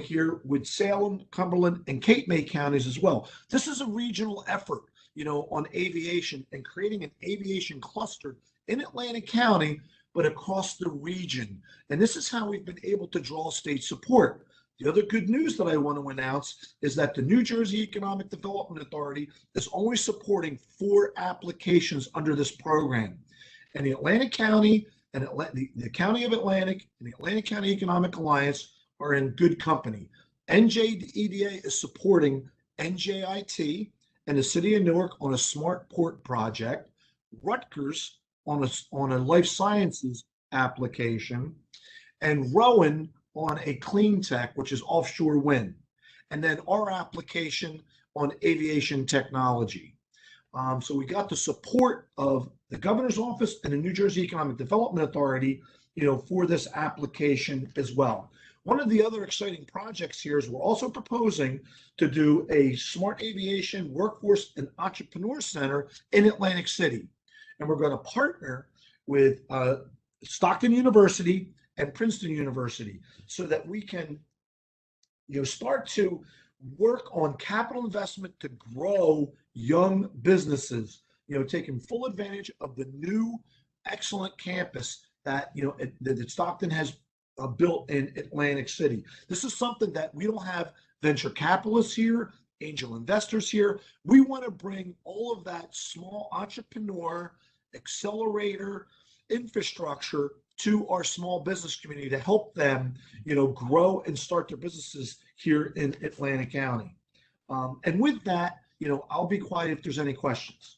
here with Salem, Cumberland, and Cape May counties as well. This is a regional effort, on aviation and creating an aviation cluster in Atlantic County, but across the region. And this is how we've been able to draw state support. The other good news that I want to announce is that the New Jersey Economic Development Authority is only supporting 4 applications under this program. And the Atlantic County and the County of Atlantic and the Atlantic County Economic Alliance are in good company. NJEDA is supporting NJIT and the City of Newark on a smart port project, Rutgers on a life sciences application, and Rowan on a clean tech, which is offshore wind, and then our application on aviation technology. So we got the support of the governor's office and the New Jersey Economic Development Authority, for this application as well. One of the other exciting projects here is we're also proposing to do a smart aviation workforce and entrepreneur center in Atlantic City. And we're going to partner with Stockton University and Princeton University so that we can start to work on capital investment to grow young businesses, taking full advantage of the new excellent campus that that Stockton has built in Atlantic City. This is something that we don't have venture capitalists here, angel investors here. We want to bring all of that small entrepreneur accelerator infrastructure to our small business community to help them, grow and start their businesses here in Atlantic County. And with that, I'll be quiet if there's any questions.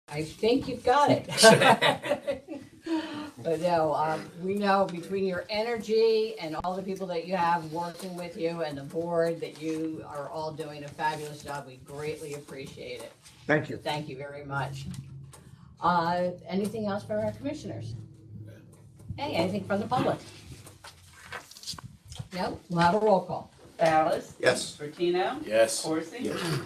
I think you've got it. But no, we know between your energy and all the people that you have working with you and the board that you are all doing a fabulous job. We greatly appreciate it. Thank you. Thank you very much. Anything else for our commissioners? Hey, anything from the public? No? We'll have a roll call. Ballas? Yes. Bertino? Yes. Horsey? Yes.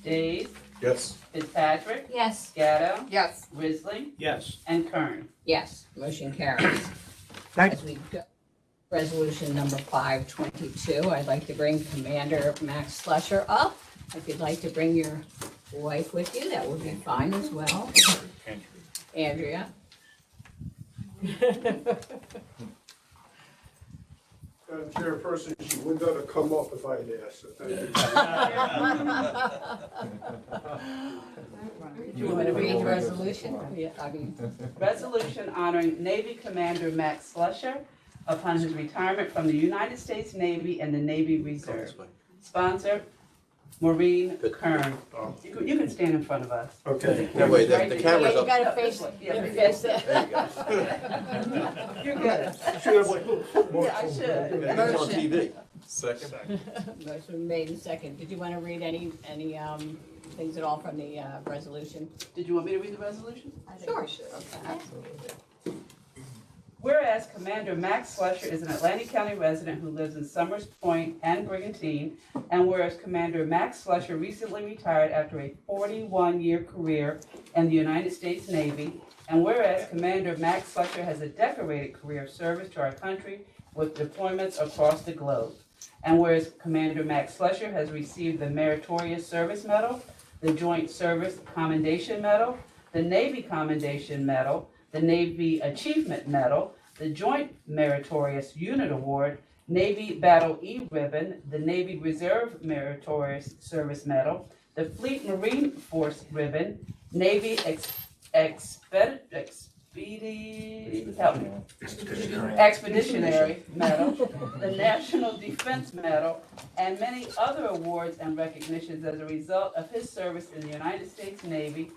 Days? Yes. Fitzpatrick? Yes. Gatto? Yes. Risley? Yes. And Kern. Yes, motion carries. Thank As we go, resolution number 522, I'd like to bring Commander Max Slusher up. If you'd like to bring your wife with you, that would be fine as well. Andrea. Madam Chairperson, she would not have come up if I had asked, so thank you. Do you want to read the resolution? Yeah, Resolution honoring Navy Commander Max Slusher upon his retirement from the United States Navy and the Navy Reserve. Sponsor, Maureen Kern. You can stand in front of us. Okay. No, wait, the camera's you up. gotta face it. Yeah, Face it. There you go. You're good. Should have like more. Yeah, I should. It's on TV. Second. Motion made and second. Did you want to read any things at all from the resolution? Did you want me to read the resolution? Sure. Okay, absolutely. Whereas Commander Max Slusher is an Atlantic County resident who lives in Summers Point and Brigantine, and whereas Commander Max Slusher recently retired after a 41-year career in the United States Navy, and whereas Commander Max Slusher has a decorated career of service to our country with deployments across the globe, and whereas Commander Max Slusher has received the Meritorious Service Medal, the Joint Service Commendation Medal, the Navy Commendation Medal, the Navy Achievement Medal, the Joint Meritorious Unit Award, Navy Battle E-Ribbon, the Navy Reserve Meritorious Service Medal, the Fleet Marine Force Ribbon, Navy Expeditionary Medal, the National Defense Medal, and many other awards and recognitions as a result of his service in the United States Navy.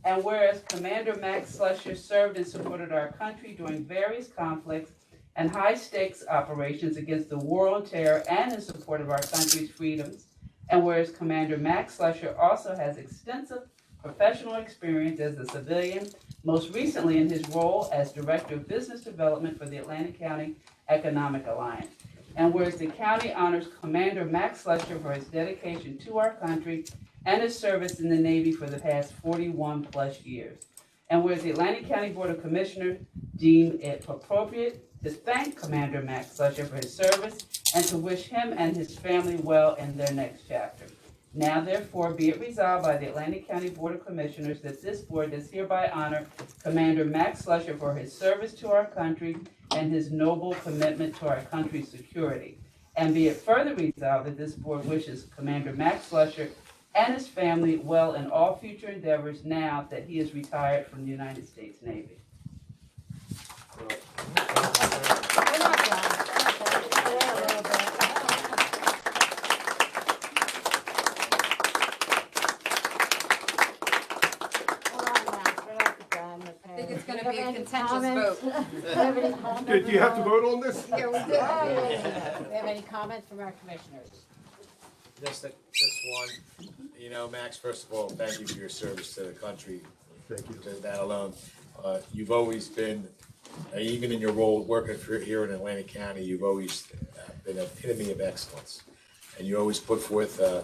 And whereas Commander Max Slusher served and supported our country during various conflicts and high-stakes operations against the war on terror and in support of our country's freedoms, and whereas Commander Max Slusher also has extensive professional experience as a civilian, most recently in his role as Director of Business Development for the Atlantic County Economic Alliance. And whereas the county honors Commander Max Slusher for his dedication to our country and his service in the Navy for the past 41 plus years. And whereas the Atlantic County Board of Commissioners deem it appropriate to thank Commander Max Slusher for his service and to wish him and his family well in their next chapter. Now therefore be it resolved by the Atlantic County Board of Commissioners that this board does hereby honor Commander Max Slusher for his service to our country and his noble commitment to our country's security. And be it further resolved that this board wishes Commander Max Slusher and his family well in all future endeavors now that he is retired from the United States Navy. I think it's gonna be a contentious comments? vote. Do you have any comments? Do you have to vote on this? Yeah, we did. Do you have any comments from our commissioners? Just one. You know, Max, first of all, thank you for your service to the country. Thank you. To that alone. You've always been, even in your role working here in Atlantic County, you've always been an epitome of excellence. And you always put forth the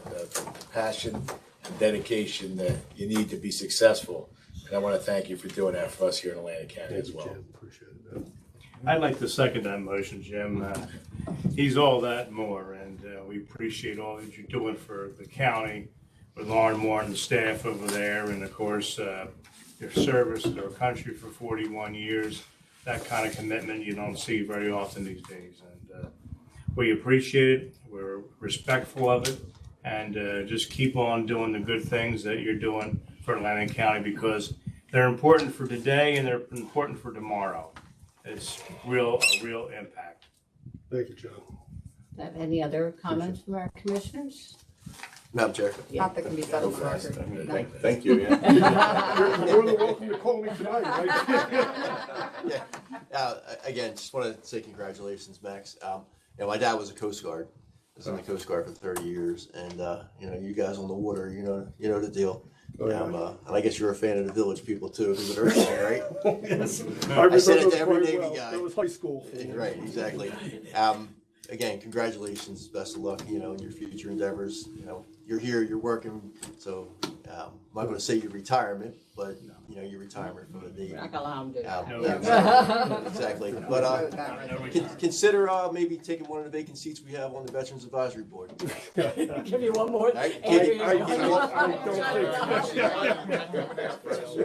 passion and dedication that you need to be successful. And I want to thank you for doing that for us here in Atlantic County as well. Appreciate it. I'd like to second that motion, Jim. He's all that and more, and we appreciate all that you're doing for the county with Lauren Moore and the staff over there, and of course, your service to our country for 41 years. That kind of commitment you don't see very often these days, and we appreciate it. We're respectful of it, and just keep on doing the good things that you're doing for Atlantic County, because they're important for today and they're important for tomorrow. It's a real impact. Thank you, John. Do you have any other comments from our commissioners? Madam Chair. Not that can be said on the record. No. Thank you. You're more than welcome to call me tonight, right? Again, just want to say congratulations, Max. My dad was a Coast Guard. I was in the Coast Guard for 30 years, and you guys on the water, you know the deal. And I guess you're a fan of the Village people too, because of everything, right? Yes. I said it to every quite Navy well. guy. That was high school. Right, exactly. Again, congratulations, best of luck, in your future endeavors. You're here, you're working, so I'm not going to say your retirement, but your retirement from the Navy. We're not gonna allow him to do that. Yeah, exactly. But consider maybe taking one of the vacant seats we have on the Veterans Advisory Board. Give you one more. I don't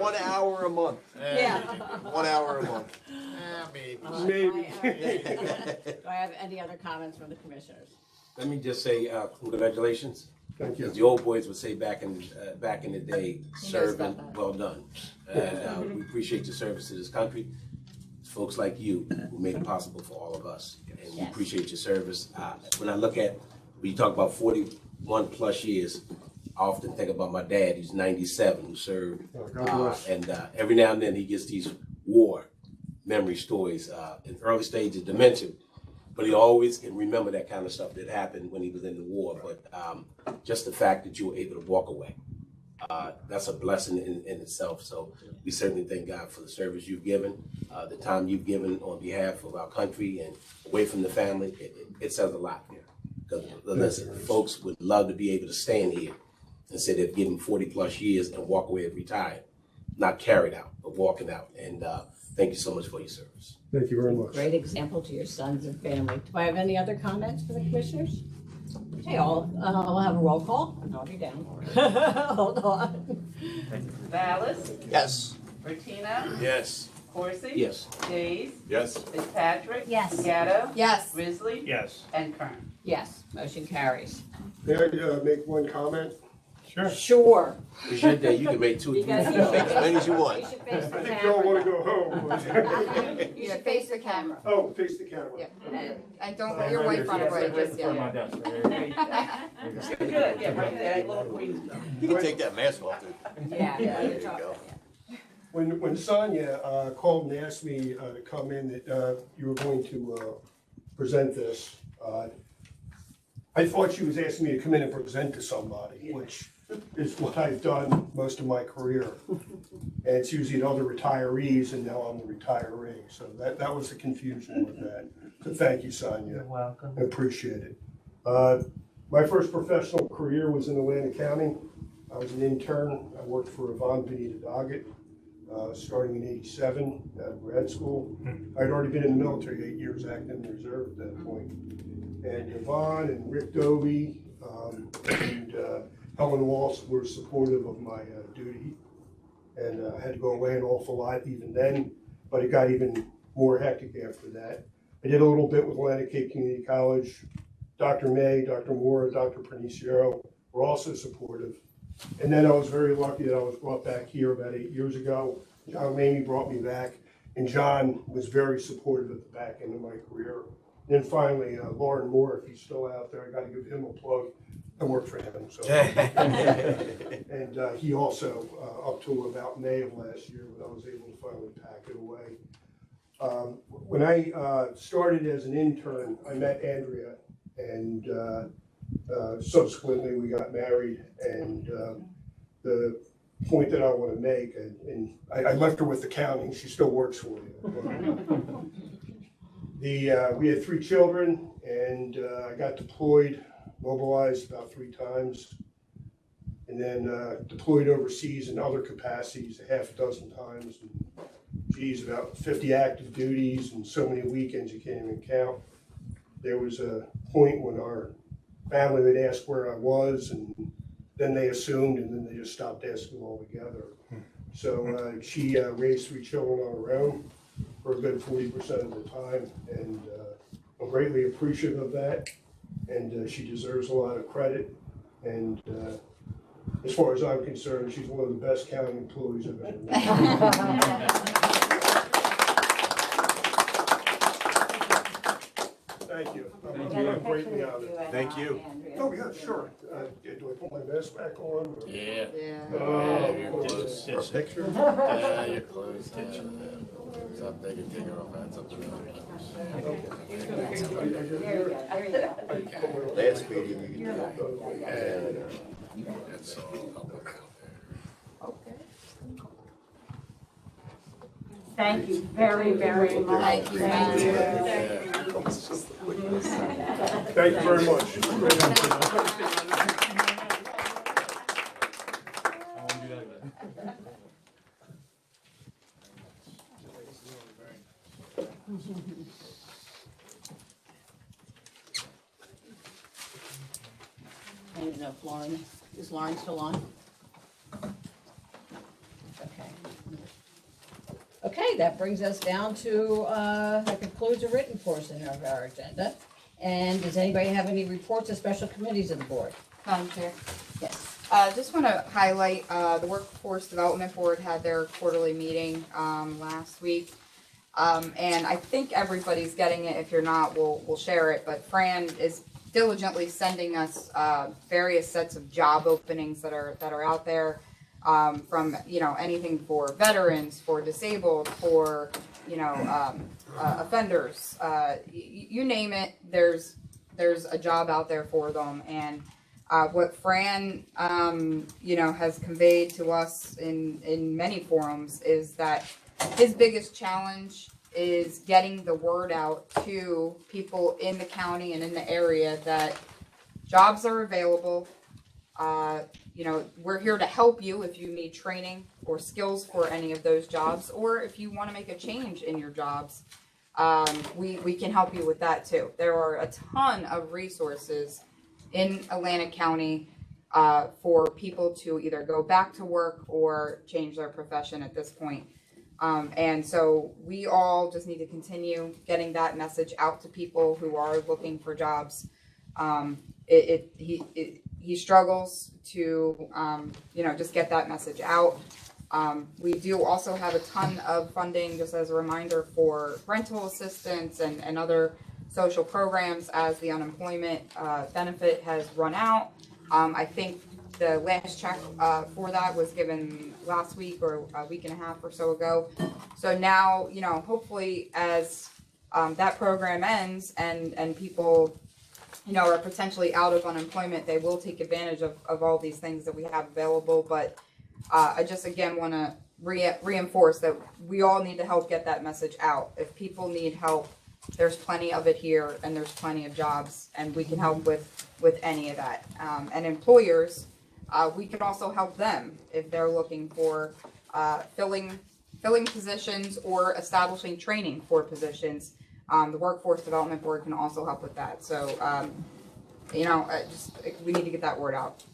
1 hour a month. Yeah. 1 hour a month. Maybe. Maybe. Do I have any other comments from the commissioners? Let me just say, congratulations. Thank you. As the old boys would say back in the day, He knows serve about and that. well done. And we appreciate your service to this country. It's folks like you who make it possible for all of us. And we Yes. appreciate your service. When I look at, when you talk about 41 plus years, I often think about my dad, who's 97, who served. God bless. And every now and then he gets these war memory stories in early stages of dementia. But he always can remember that kind of stuff that happened when he was in the war. But just the fact that you were able to walk away, that's a blessing in itself. So we certainly thank God for the service you've given, the time you've given on behalf of our country and away from the family. It says a lot. Because listen, folks would love to be able to stand here and say they've given 40 plus years and walk away and retire, not carried out, but walking out. And thank you so much for your service. Thank you very much. Great example to your sons and family. Do I have any other comments for the commissioners? Okay, I'll have a roll call, and I'll be down. Hold on. Vallis, Yes. Bertina, Yes. Corsi. Yes. Days, Yes. Fitzpatrick. Yes. Gatto. Yes. Risley. Yes. And Kern. Yes, motion carries. May I make one comment? Sure. Sure. It's your day. You can make 2 or 3 Because more. As many as you want. You should face I the think y'all want to camera. go home. but- You should face the camera. Oh, face the camera. Yeah. And don't let your wife run away just From my yet. desk. Good, yeah, right there, that little queen. You can take that mask off, dude. Yeah. There you go. When Sonia called and asked me to come in, that you were going to present this, I thought she was asking me to come in and present to somebody, which is what I've done most of my career. And it's usually the other retirees, and now I'm the retiree. So that was the confusion with that. So thank you, Sonia. You're welcome. I appreciate it. My first professional career was in Atlantic County. I was an intern. I worked for Yvonne Benita Doggett, starting in '87 out of grad school. I'd already been in the military 8 years, active in the reserve at that point. And Yvonne and Rick Dovey and Helen Walsh were supportive of my duty. And I had to go away an awful lot even then, but it got even more hectic after that. I did a little bit with Atlantic Cape Community College. Dr. May, Dr. Moore, Dr. Perniciero were also supportive. And then I was very lucky that I was brought back here about 8 years ago. John Mamie brought me back, and John was very supportive at the back end of my career. And then finally, Lauren Moore, if he's still out there, I gotta give him a plug. I work for him, so. And he also, up to about May of last year, when I was able to finally pack it away. When I started as an intern, I met Andrea, and subsequently we got married. And the point that I want to make, and I left her with the county, she still works for you. We had 3 children, and I got deployed, mobilized about 3 times, and then deployed overseas in other capacities a half dozen times. And, geez, about 50 active duties and so many weekends you can't even count. There was a point when our family would ask where I was, and then they assumed, and then they just stopped asking altogether. So she raised 3 children on her own for a good 40% of the time, and I'm greatly appreciative of that, and she deserves a lot of credit. And as far as I'm concerned, she's one of the best county employees I've ever met. Thank you. I'm greatly honored. Thank you. Oh, yeah, sure. Do I put my mask back on? Or? Yeah. Oh, For a picture? Yeah, you're close. Something they can take it off and something else. Last meeting, you can do That's all. Thank you very, very much. Thank you. Thank you very much. I don't know if Lauren, is Lauren still on? Okay. Okay, that brings us down to, that concludes the written portion of our agenda. And does anybody have any reports of special committees of the board? Madam Chair. Yes. Just want to highlight, the Workforce Development Board had their quarterly meeting, last week. And I think everybody's getting it. If you're not, we'll share it. But Fran is diligently sending us, various sets of job openings that are out there. From, anything for veterans, for disabled, for, offenders, you name it, there's a job out there for them. And what Fran, has conveyed to us in many forums is that his biggest challenge is getting the word out to people in the county and in the area that jobs are available. We're here to help you if you need training or skills for any of those jobs, or if you want to make a change in your jobs, we can help you with that too. There are a ton of resources in Atlantic County for people to either go back to work or change their profession at this point. And so we all just need to continue getting that message out to people who are looking for jobs. He struggles to, just get that message out. We do also have a ton of funding, just as a reminder, for rental assistance and other social programs as the unemployment benefit has run out. I think the last check for that was given last week or a week and a half or so ago. So now, hopefully as that program ends and people are potentially out of unemployment, they will take advantage of all these things that we have available. But I just, again, want to reinforce that we all need to help get that message out. If people need help, there's plenty of it here, and there's plenty of jobs, and we can help with any of that. And employers, we can also help them if they're looking for filling positions or establishing training for positions. The Workforce Development Board can also help with that. So, we need to get that word out.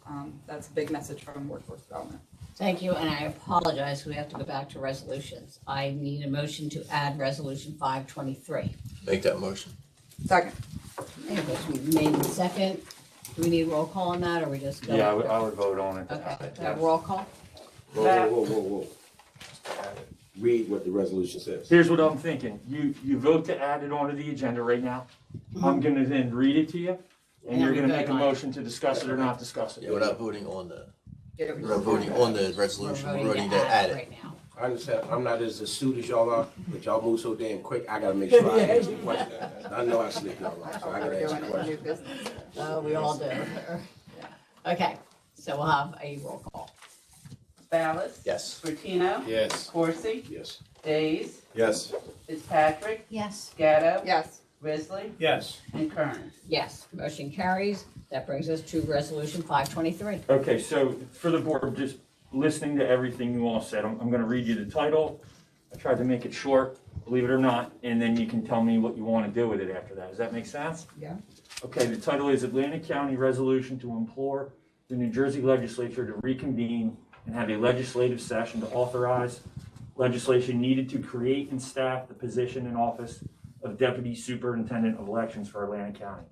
That's a big message from Workforce Development. Thank you, and I apologize, we have to go back to resolutions. I need a motion to add resolution 523. Make that motion. Second. Okay, motion been made in second. Do we need roll call on that, or we just go? Yeah, I would vote on it. Okay, roll call? Whoa. read what the resolution says. Here's what I'm thinking. You vote to add it onto the agenda right now. I'm gonna then read it to you, and you're gonna make a motion to discuss it or not discuss it. Yeah, we're not voting on the, Get we're not voting on the resolution, we're voting to add it. right now. I understand, I'm not as astute as y'all are, but y'all move so damn quick, I gotta make sure I answer the question. I know I sleep y'all wrong, so I gotta answer the question. We all do. Okay, so we'll have a roll call. Ballas? Yes. Bertino? Yes. Corsi? Yes. Days? Yes. Fitzpatrick? Yes. Gatto? Yes. Risley? Yes. And Kern. Yes, motion carries. That brings us to resolution 523. Okay, so for the board, just listening to everything you all said, I'm gonna read you the title. I tried to make it short, believe it or not, and then you can tell me what you wanna do with it after that. Does that make sense? Yeah. Okay, the title is Atlantic County Resolution to implore the New Jersey Legislature to reconvene and have a legislative session to authorize legislation needed to create and staff the position and office of Deputy Superintendent of Elections for Atlantic County.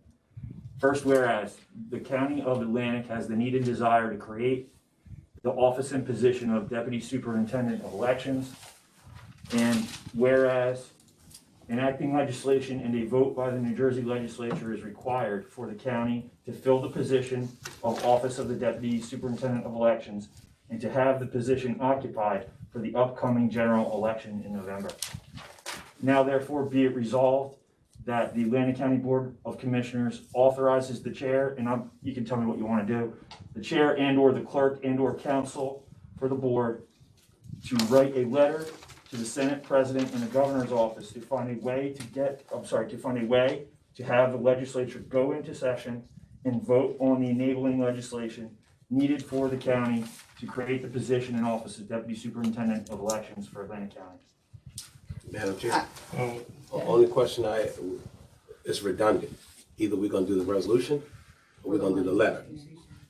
First, whereas the County of Atlantic has the need and desire to create the office and position of Deputy Superintendent of Elections, and whereas enacting legislation and a vote by the New Jersey Legislature is required for the county to fill the position of office of the Deputy Superintendent of Elections and to have the position occupied for the upcoming general election in November. Now therefore be it resolved that the Atlantic County Board of Commissioners authorizes the chair, and you can tell me what you want to do, the chair and or the clerk and or counsel for the board to write a letter to the Senate President and the Governor's office to find a way to have the legislature go into session and vote on the enabling legislation needed for the county to create the position and office of Deputy Superintendent of Elections for Atlantic County. Madam Chair, only question it's redundant. Either we're gonna do the resolution or we're gonna do the letter.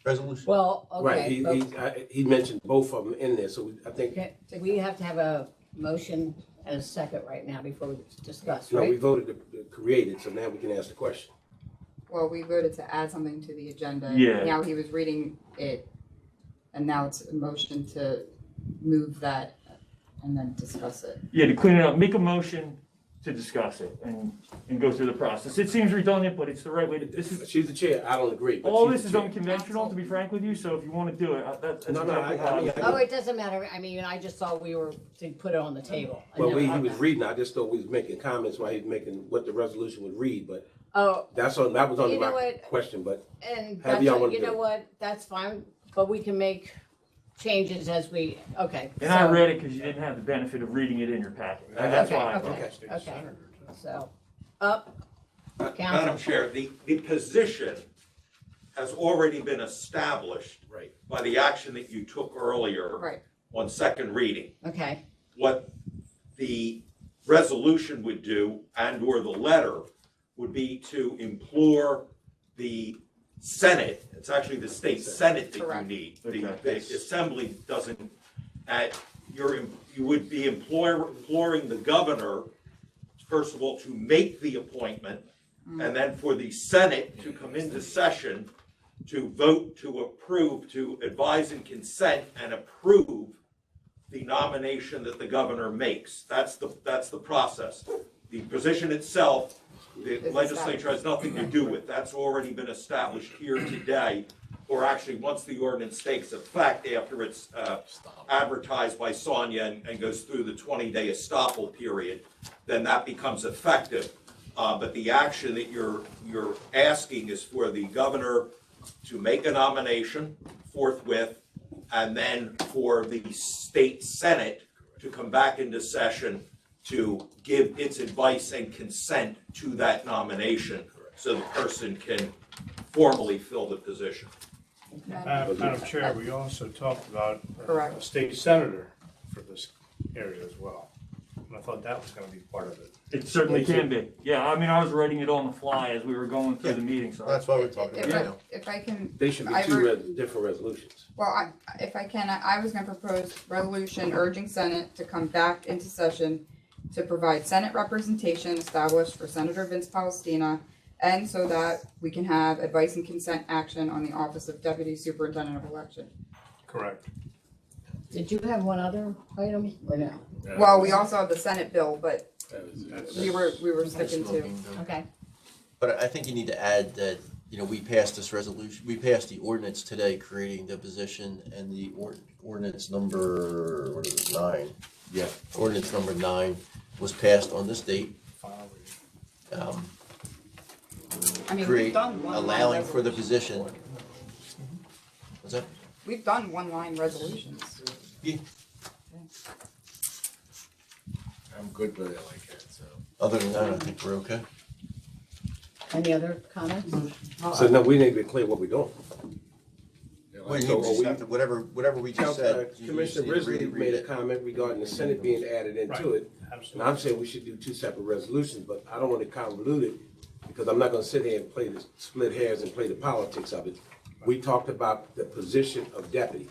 Resolution. Well, Right, okay, he mentioned both of them in there, so I think, we have to have a motion and a second right now before we discuss, no, we right? voted to create it, so now we can ask the question. Well, we voted to add something to the agenda. Yeah. Now he was reading it, and now it's a motion to move that and then discuss it. Yeah, to clean it up, make a motion to discuss it and go through the process. It seems redundant, but it's the right way to, She's the chair, I don't agree. but all she's this the is chair. unconventional, to be frank with you, so if you want to do it, that's No, exactly no, how I mean, Oh, it doesn't matter. I mean, I just thought we were to put it on the table. Well, he was reading, I just thought we was making comments while he was making what the resolution would read, but Oh, that was only You know my what? question, but and However y'all wanna you do know it. what? That's fine, but we can make changes as we, okay. And I so- read it because you didn't have the benefit of reading it in your packet. And that's Okay, why. okay. So, up, Madam Council. Chair, the position has already been established Right. by the action that you took earlier Right. on second reading. Okay, What the resolution would do and/or the letter would be to implore the Senate, it's actually the state Senate that you Correct. need. Okay. The Assembly doesn't, you would be imploring the governor, first of all, to make the appointment, and then for the Senate to come into session to vote to approve, to advise and consent and approve the nomination that the governor makes. That's the process. The position itself, the It's legislature has nothing to do with. That's already been established here today, or actually, once the ordinance takes effect, after it's advertised by Sonia and goes through the 20-day estoppel period, then that becomes effective. But the action that you're asking is for the governor to make a nomination forthwith, and then for the state Senate to come back into session to give its advice and consent to that nomination, so the person can formally fill the position. Madam Chair, we also talked about a Correct. state senator for this area as well. And I thought that was gonna be part of it. It certainly can be. Yeah, I mean, I was writing it on the fly as we were going through the meeting, so. That's why we're talking If about it I, now. if I can, they should be I two re- different resolutions. well, if I can, I was gonna propose resolution urging Senate to come back into session to provide Senate representation established for Senator Vince Palestina, and so that we can have advice and consent action on the office of Deputy Superintendent of Election. Correct. Did you have one other item or no? Well, we also have the Senate bill, but we were sticking to. Okay. But I think you need to add that, we passed this resolution, we passed the ordinance today creating the position, and the ordinance number, what is it, 9? Yeah, ordinance number 9 was passed on this date. I mean, we've Create, done one allowing for the position. What's that? We've done one-line resolutions. Yeah. I'm good with it like that, so. Other than that, I think we're okay. Any other comments? So no, we need to be clear what we're doing. Well, you So just are have to, whatever we just said. you Commissioner just need Risley to read made a it. comment regarding the Senate being added into Right. it. And Absolutely. I'm saying we should do 2 separate resolutions, but I don't want to convolute it because I'm not gonna sit here and play the split hairs and play the politics of it. We talked about the position of deputy,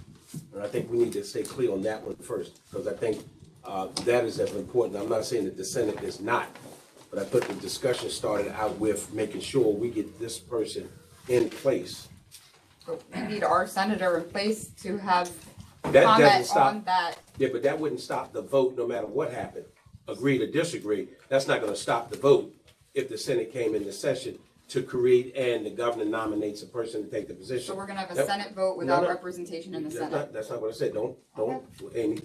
and I think we need to stay clear on that one first, because I think that is as important. I'm not saying that the Senate is not, but I thought the discussion started out with making sure we get this person in place. But we need our senator in place to have That doesn't comment stop. on that. Yeah, but that wouldn't stop the vote no matter what happened. Agree to disagree, that's not gonna stop the vote if the Senate came into session to create and the governor nominates a person to take the position. So we're gonna have a That- Senate vote without no. representation in the Senate. That's not what I said, don't, Amy,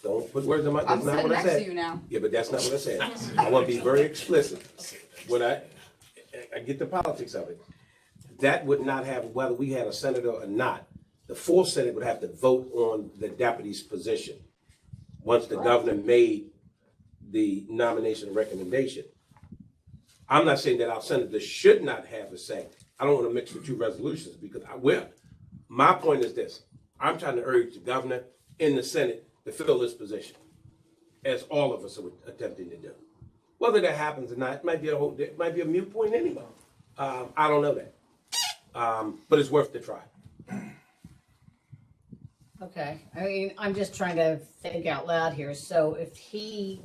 don't put words in my, I'm that's not sitting what I next to said. you now. Yeah, but that's not what I said. I wanna be very explicit. When I get the politics of it. That would not have, whether we had a senator or not, the full Senate would have to vote on the deputy's position. Once the governor made the nomination and recommendation. I'm not saying that our senators should not have a say. I don't want to mix the 2 resolutions because my point is this. I'm trying to urge the governor in the Senate to fill this position, as all of us are attempting to do. Whether that happens or not, it might be a moot point anyway. I don't know that. But it's worth the try. Okay, I mean, I'm just trying to think out loud here. So if he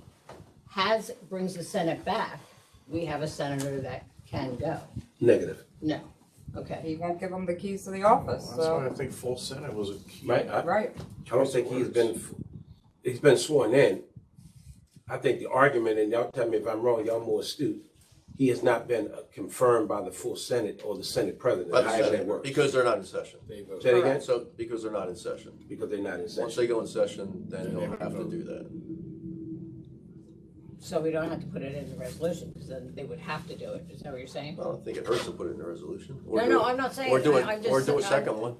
brings the Senate back, we have a senator that can go. Negative. No. Okay. He won't give them the keys to the office, That's why I so. think full Senate was a key. Right? Right. I don't think he's been sworn in. I think the argument, and y'all tell me if I'm wrong, y'all more astute, he has not been confirmed by the full Senate or the Senate president. By the How does that Senate, work? because they're not in session. Say it again? So, because they're not in session. Because they're not in Once session. they go in session, then you'll have to do that. So we don't have to put it in the resolution because then they would have to do it. Is that what you're saying? I don't think it hurts to put it in the resolution. Or No, do no, it- I'm not saying. Or do it, I'm just- or do a I'm- second one.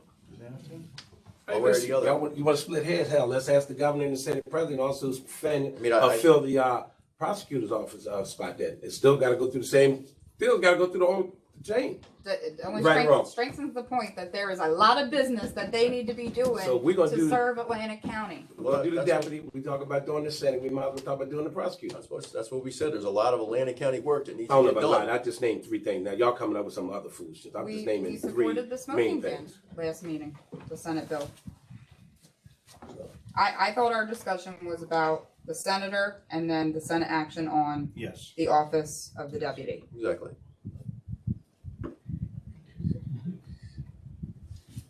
Hey, One way or listen, the other. you want to split hairs? Hell, let's ask the governor and the Senate president also defend, I mean, I- fill the prosecutor's office spot there. It's still got to go through the whole chain. It only Right or wrong? strengthens the point that there is a lot of business that they need to be doing So we're gonna to do- serve Atlantic County. We're going to do the That's what- deputy, we talk about doing the Senate, we might as well talk about doing the prosecutor. That's what we said. There's a lot of Atlantic County work that needs I don't to know get about that. done. I just named 3 things. Now, y'all coming up with some other foolishness. I'm just We naming 3 supported the smoking main ban things. last meeting, the Senate bill. I thought our discussion was about the senator and then the Senate action on Yes. the office of the deputy. Exactly.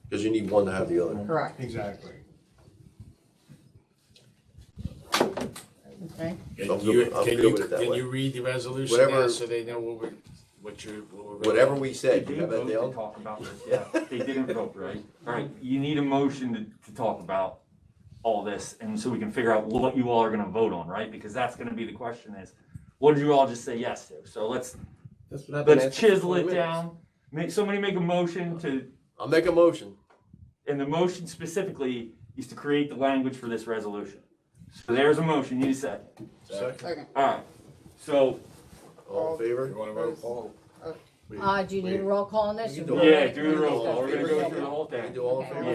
Because you need one to have the other. Correct. Exactly. Okay. So I'm good- I'm good with it that Can way. you read the resolution Whatever- now so they know what we're really. Whatever we said, They you did have that vote to down? talk about this, yeah. They didn't vote, right? All right, you need a motion to talk about all this, and so we can figure out what you all are gonna vote on, right? Because that's gonna be the question is, what did you all just say yes to? So let's That's what I've been let's asking for chisel 20 it minutes. down. Somebody make a motion to, I'll make a motion. and the motion specifically is to create the language for this resolution. So there's a motion, you need a second. Second. All right, so, All in favor? You wanna vote, Paul? Do you need a roll call on this? You or can do do we- yeah, do the roll call, we're gonna go through the whole You thing. do all in Okay, favor? roll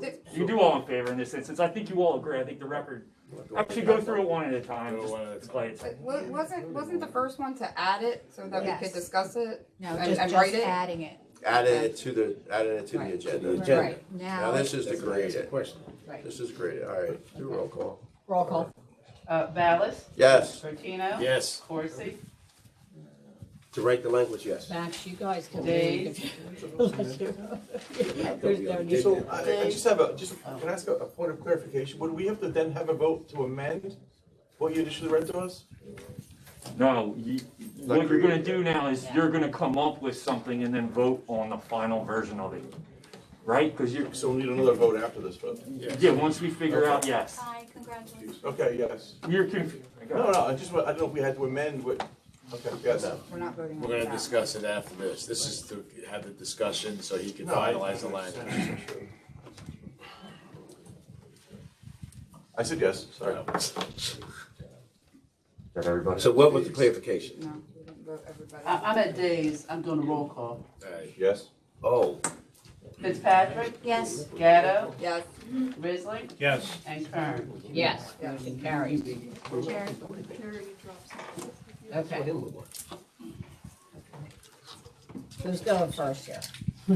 Yeah. call. You do all in favor in this instance, I think you all agree, I think the record, actually go through it one at a time, Go one at a just to play it. But wasn't the first one to add it so that we Yes. could discuss it? No, And just write it? adding it. Adding it to the Right. agenda. agenda. Right, Now this is to That's create the it. question. right. This is create it. All right, do roll call. Roll call. Ballas? Yes. Bertino? Yes. Corsi? To write the language, yes. Max, you guys can Days. There's no need. So I just have can I ask a point of clarification? Would we have to then have a vote to amend what you initially read to us? No, what you're gonna do now is you're gonna come up with something and then vote on the final version of it. Right? Cause you're. So we'll need another vote after this vote? Yeah, once we figure out, yes. Hi, congratulations. Okay, yes. You're confused. No, I don't know if we had to amend what, okay, yes. We're not voting on We're gonna that. discuss it after this. This is to have the discussion so he can No, I- finalize the language. I said yes, sorry. So what was the clarification? No, we didn't vote everybody. I'm at days, I'm doing a roll call. Yes? Oh, Fitzpatrick, Yes. Gatto, Yes. Risley, Yes. and Kern. Yes, motion carries. Chair. Okay. Who's going first here?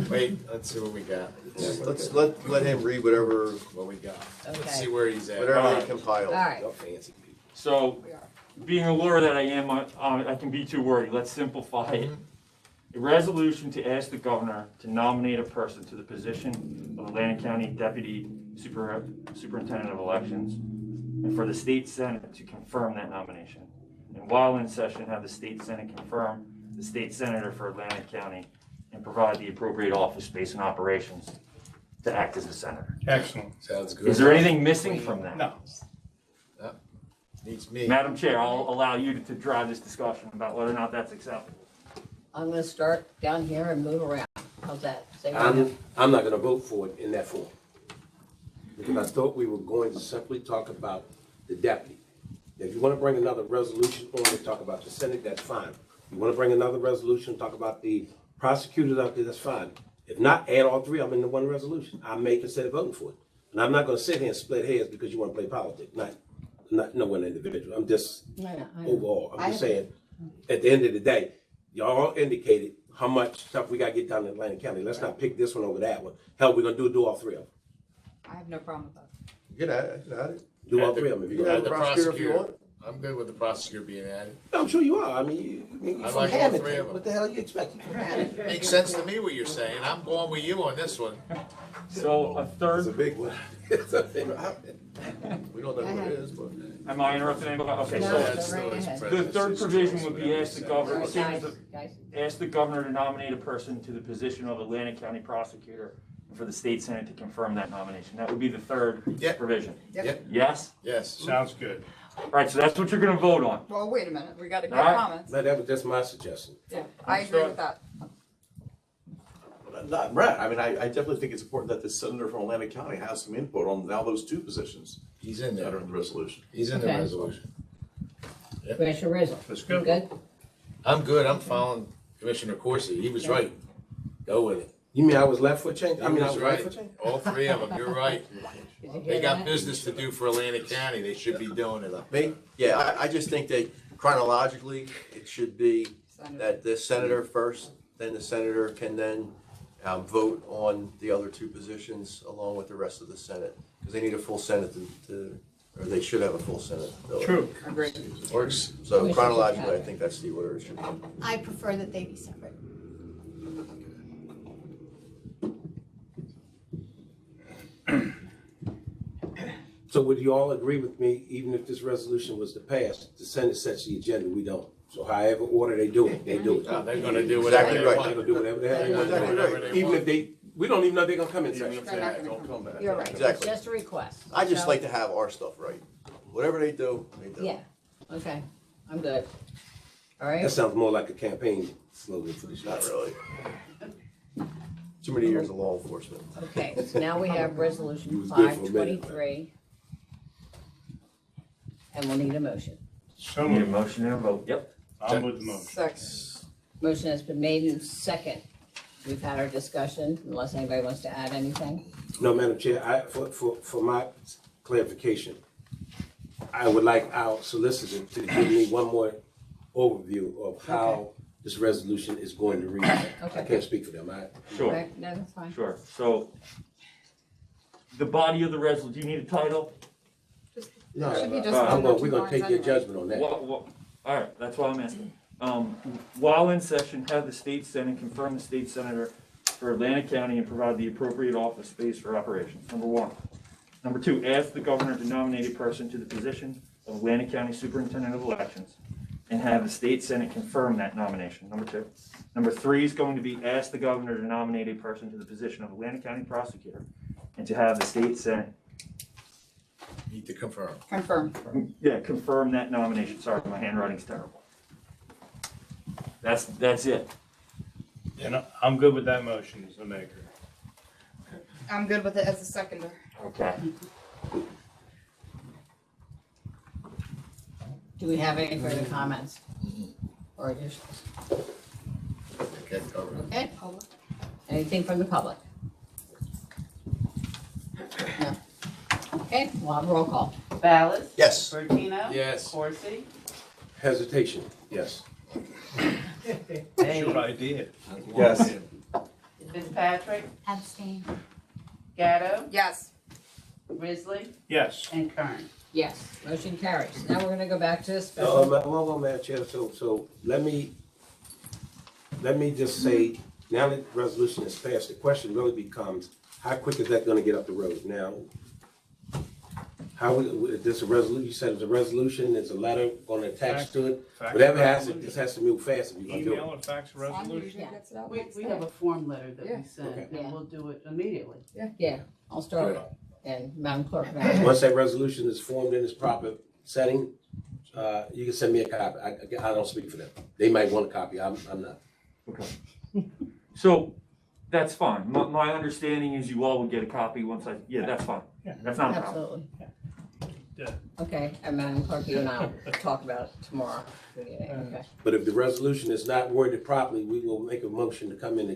Wait, let's see what we got. Let's let him read whatever, What we got. Let's Okay. see where he's at. whatever he compiled. All right. y'all fancy people. So, being a lawyer that I am, I can be too wordy. Let's simplify it. A resolution to ask the governor to nominate a person to the position of Atlantic County Deputy Superintendent of Elections, and for the state senate to confirm that nomination. And while in session, have the state senate confirm the state senator for Atlantic County and provide the appropriate office space and operations to act as a senator. Excellent. Sounds good. Is there anything missing from that? No. Needs me. Madam Chair, I'll allow you to drive this discussion about whether or not that's acceptable. I'm gonna start down here and move around. How's that? Say what you I'm not gonna vote for it in that form. Because I thought we were going to simply talk about the deputy. If you wanna bring another resolution on to talk about the Senate, that's fine. You wanna bring another resolution, talk about the prosecutors out there, that's fine. If not, add all three of them into one resolution. I may consider voting for it. And I'm not gonna sit here and split hairs because you wanna play politics, not no one individual. I'm just I overall, I'm just saying, at the end of the day, y'all indicated how much stuff we gotta get done in Atlantic County. Let's not pick this one over that one. Hell, we're gonna do all three of them. I have no problem with that. Get at it, get at it. Do all three of them if you Yeah, want. the prosecutor if you want. I'm good with the prosecutor being added. I'm sure you are. I mean, you're I from like all Hamilton. three of them. What the hell you expect? You're from Hamilton. Makes sense to me what you're saying. I'm going with you on this one. So a It's a third, big one. It's a thing. We don't know what it is, but. am I interrupting anybody? Okay, No, so That's go right still his ahead. the preference. third His provision choice, would be whatever ask the he governor, says. same as Guys, the, guys, ask the governor to nominate a person to the position of Atlantic County prosecutor and for the state senate to confirm that nomination. That would be the third Yep. provision. Yep. Yes? Yes. Sounds good. All right, so that's what you're gonna vote on. Well, wait a minute, we gotta get All right. comments. But that was just my suggestion. Yeah, I agree with that. Not, right, I mean, I definitely think it's important that the senator from Atlantic County has some input on now those two positions He's in that are there. in the resolution. He's in the Okay. resolution. Commissioner Rizzo. Let's You go. good? I'm good. I'm following Commissioner Corsi. He was right. Go with it. You mean I was left for change? He I mean, I was was right right. for change? All three of them. You're right. Did you They hear got that? business to do for Atlantic County. They should be doing it. Me? Yeah, I just think that chronologically, it should be that the senator first, then the senator can then vote on the other two positions along with the rest of the Senate. Because they need a full Senate or they should have a full Senate. True. Agreed. Works. So chronologically, I think that's the order it should be. I prefer that they be separate. So would you all agree with me, even if this resolution was to pass, the Senate sets the agenda, we don't? So however order they do it, they do it. No, they're gonna do whatever Exactly they right. They're want. gonna do whatever the hell they want. Exactly right. Even if they, we don't even know they're gonna come in session. They're not gonna come. back. You're right. It's Exactly. just a request. I just So- like to have our stuff right. Whatever they do, they do. Yeah, okay, I'm good. All That right, sounds more like a campaign slogan for the Not shot. really. Too many years of law enforcement. okay, so now we have You resolution was good for a minute. 523. And we'll need a motion. So Need a moved. motion and a vote, yep. I'm with the motion. Second. Motion has been made and second. We've had our discussion, unless anybody wants to add anything. No, Madam Chair, for my clarification, I would like our solicitor to give me one more overview of how this resolution is going to read. I Okay. can't speak for them. Sure, Okay, no, that's fine. sure. So the body of the resolution, do you need a title? No, Should be just we're one or two gonna lines take your anyway. judgment on that. All right, that's what I'm asking. While in session, have the state senate confirm the state senator for Atlantic County and provide the appropriate office space for operations. Number one. Number two, ask the governor to nominate a person to the position of Atlantic County Superintendent of Elections and have the state senate confirm that nomination. Number two. Number three is going to be ask the governor to nominate a person to the position of Atlantic County Prosecutor and to have the state senate Need to confirm. confirm that nomination. Sorry, my handwriting's terrible. That's it. And I'm good with that motion as the maker. I'm good with it as a seconder. Okay. Do we have any further comments? Or additions? Okay, cover it. Okay, anything from the public? No. Okay, we'll have a roll call. Ballas? Yes. Bertino? Yes. Corsi? Hesitation, yes. That's your idea. Yes. Fitzpatrick? Abstain. Gatto? Yes. Risley? Yes. And Kern. Yes, motion carries. Now we're gonna go back to No, special. Madam Chair, so let me just say, now that the resolution is passed, the question really becomes, how quick is that gonna get up the road? Now, how, this a resolution, you said it's a resolution, there's a letter gonna attach to it, Fax whatever has to, resolution. this has to move fast if you're gonna do Email it. and fax resolution. We have a form letter that Yeah. we sent, Okay. and we'll do it immediately. Yeah, I'll start it. And Madam Clerk. now. Once that resolution is formed in its proper setting, you can send me a copy. I don't speak for them. They might want a copy. I'm not. Okay. So, that's fine. My understanding is you all would get a copy once that's fine. That's not a problem. Absolutely. Yeah. Okay, and Madam Clerk, you and I will talk about it tomorrow. Okay. But if the resolution is not worded properly, we will make a motion to come in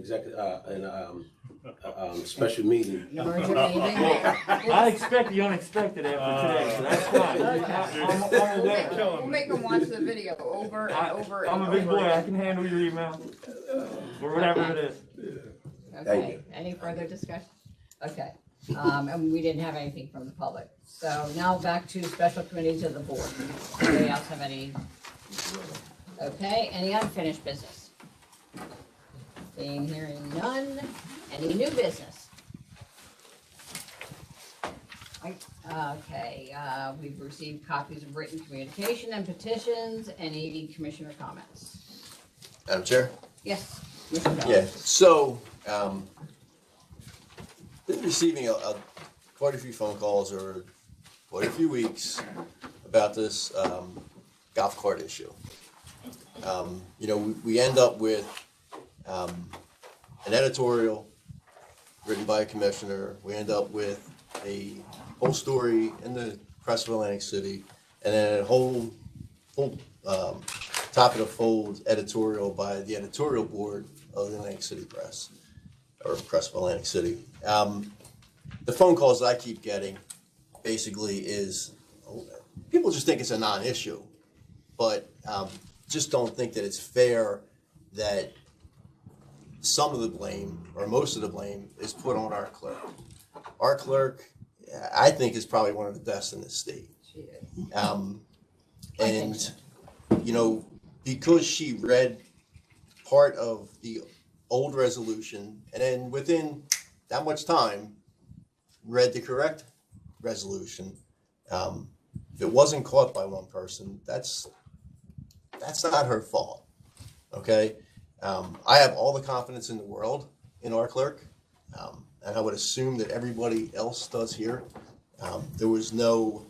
special meeting. I expect the unexpected after today, so that's fine. I'm aware. We'll make them watch the video over and over and I'm over. a big boy, I can handle your email, or whatever it is. Thank Okay, you. any further discussion? Okay, and we didn't have anything from the public. So now back to special committees of the board. Anybody else have any? Okay, any unfinished business? Seeing, hearing none. Any new business? Okay, we've received copies of written communication and petitions. Any commissioner comments? Madam Chair? Yes, Mr. Bell. Yeah, so, been receiving quite a few phone calls over quite a few weeks about this golf cart issue. We end up with an editorial written by a commissioner. We end up with a whole story in the Press of Atlantic City, and then a whole top of the fold editorial by the editorial board of the Atlantic City Press, or Press of Atlantic City. The phone calls that I keep getting basically is, people just think it's a non-issue, but just don't think that it's fair that some of the blame, or most of the blame, is put on our clerk. Our clerk, I think, is probably one of the best in the state. And, because she read part of the old resolution, and then within that much time, read the correct resolution. If it wasn't caught by one person, that's not her fault, okay? I have all the confidence in the world in our clerk, and I would assume that everybody else does here. There was no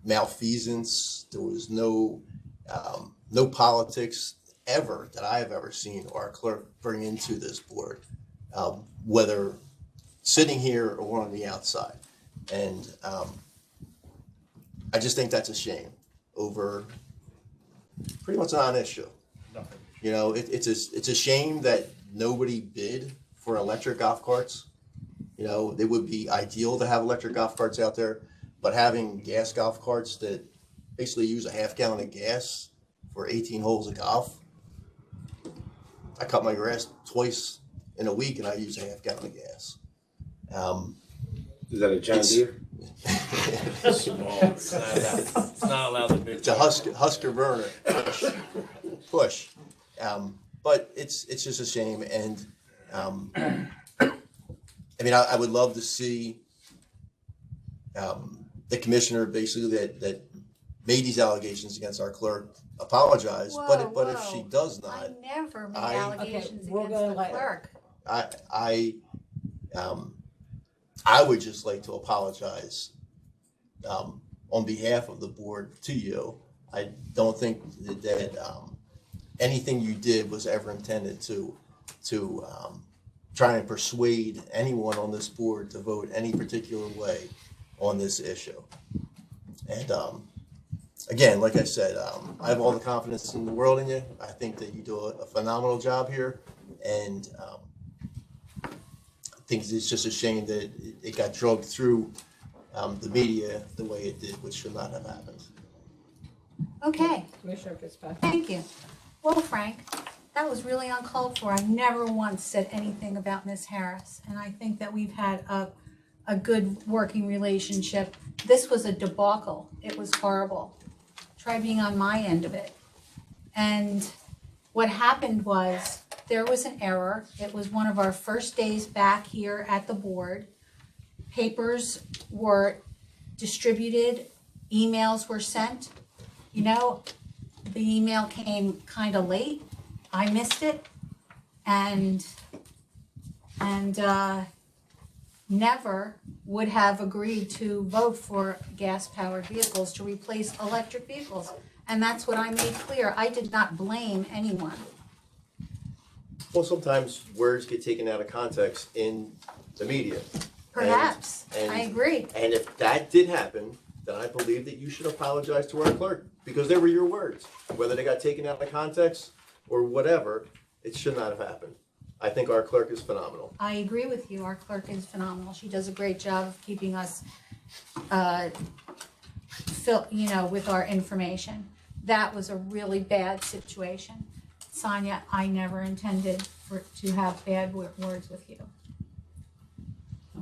malfeasance, there was no politics ever that I have ever seen our clerk bring into this board, whether sitting here or on the outside. And I just think that's a shame over pretty much a non-issue. It's a shame that nobody bid for electric golf carts. They would be ideal to have electric golf carts out there, but having gas golf carts that basically use a half gallon of gas for 18 holes of golf. I cut my grass twice in a week and I use a half gallon of gas. Is that a John Deere? Small, it's not allowed to be. It's a Husker burner, push. But it's just a shame, and I mean, I would love to see the commissioner basically that made these allegations against our clerk apologize, but if she does not, I never made I- allegations Okay, we're against gonna the let- clerk. I would just like to apologize on behalf of the board to you. I don't think that anything you did was ever intended to try and persuade anyone on this board to vote any particular way on this issue. And again, like I said, I have all the confidence in the world in you. I think that you do a phenomenal job here, and I think it's just a shame that it got drugged through the media the way it did, which should not have happened. Okay, Commissioner Fitzpatrick. thank you. Well, Frank, that was really uncalled for. I never once said anything about Miss Harris, and I think that we've had a good working relationship. This was a debacle. It was horrible. Try being on my end of it. And what happened was there was an error. It was one of our first days back here at the board. Papers were distributed, emails were sent. You know, the email came kind of late. I missed it, and never would have agreed to vote for gas-powered vehicles to replace electric vehicles. And that's what I made clear. I did not blame anyone. Well, sometimes words get taken out of context in the media. Perhaps, And- I agree. And if that did happen, then I believe that you should apologize to our clerk, because they were your words. Whether they got taken out of context or whatever, it should not have happened. I think our clerk is phenomenal. I agree with you. Our clerk is phenomenal. She does a great job of keeping us, with our information. That was a really bad situation. Sonia, I never intended to have bad words with you.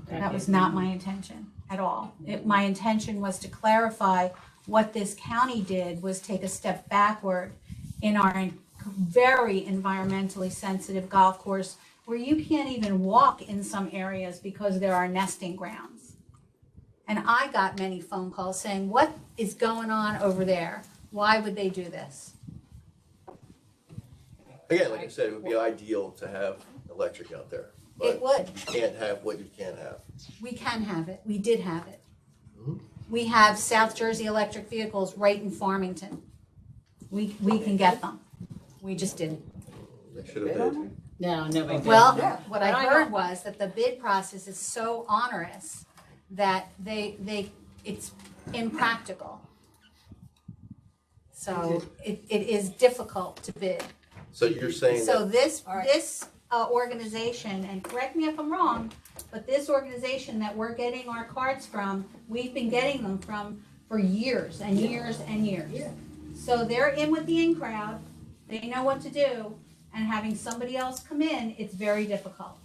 That was not my intention at all. My intention was to clarify what this county did was take a step backward in our very environmentally sensitive golf course where you can't even walk in some areas because there are nesting grounds. And I got many phone calls saying, what is going on over there? Why would they do this? Again, like I said, it would be ideal to have electric out there. It would. You can't have what you can't have. We can have it. We did have it. We have South Jersey electric vehicles right in Farmington. We can get them. We just didn't. They should have bid. No, nobody did. Well, what But I know- heard was that the bid process is so onerous that it's impractical. So it is difficult to bid. So you're saying So that, this organization, and correct me if I'm wrong, but this organization that we're getting our cards from, we've been getting them from for years and years and years. So they're in with the in crowd, they know what to do, and having somebody else come in, it's very difficult.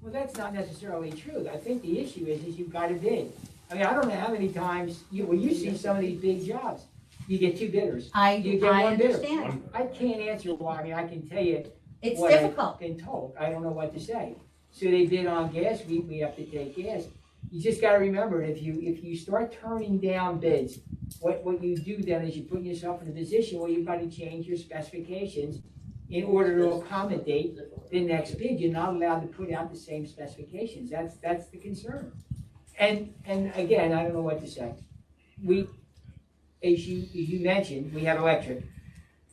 Well, that's not necessarily true. I think the issue is you've got to bid. I mean, I don't know how many times, you see some of these big jobs, you get two bidders. You get I one bidder. understand. I can't answer why, I mean, I can tell you It's what difficult. I've been told. I don't know what to say. So they bid on gas, we have to take gas. You just gotta remember, if you start turning down bids, what you do then is you put yourself in a position where you've got to change your specifications in order to accommodate the next bid. You're not allowed to put out the same specifications. That's the concern. And again, I don't know what to say. As you mentioned, we have electric.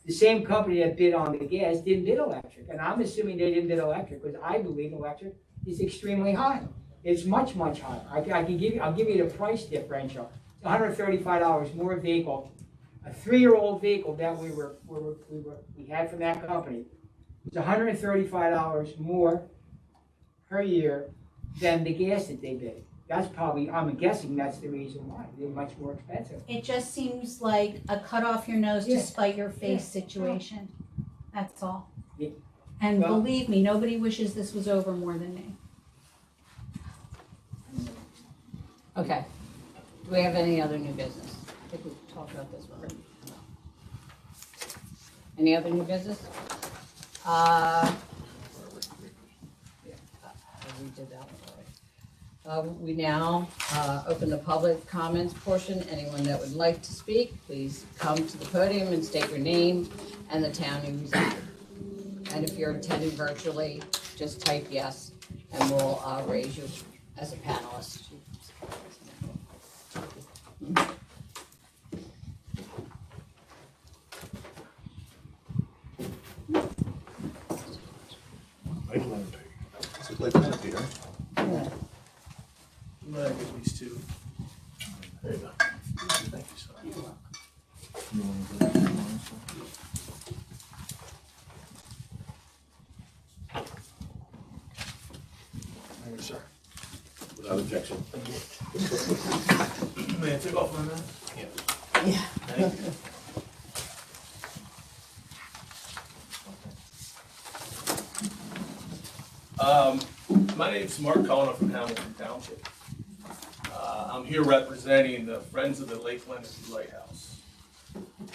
The same company that bid on the gas didn't bid electric, and I'm assuming they didn't bid electric because I believe electric is extremely high. It's much, much higher. I'll give you the price differential. It's $135 more vehicle. A 3-year-old vehicle that we had from that company was $135 more per year than the gas that they bid. That's probably, I'm guessing that's the reason why. They're much more expensive. It just seems like a cut off your nose to Yeah. spite your face Yeah. situation. That's all. Yeah. And Well- believe me, nobody wishes this was over more than me. Okay. Do we have any other new business? I think we've talked about this already. Any other new business? We did that one already. We now open the public comments portion. Anyone that would like to speak, please come to the podium and state your name and the town you reside. And if you're attending virtually, just type yes, and we'll raise you as a panelist. It's like Lenape, right? Yeah. I'm gonna get these two. There you go. Thank you, sir. Thank you, sir. Without objection. May I take off my mask? Yeah. Thank you. My name's Mark Cullen, I'm from Hamilton Township. I'm here representing the Friends of the Lake Lenape Lighthouse.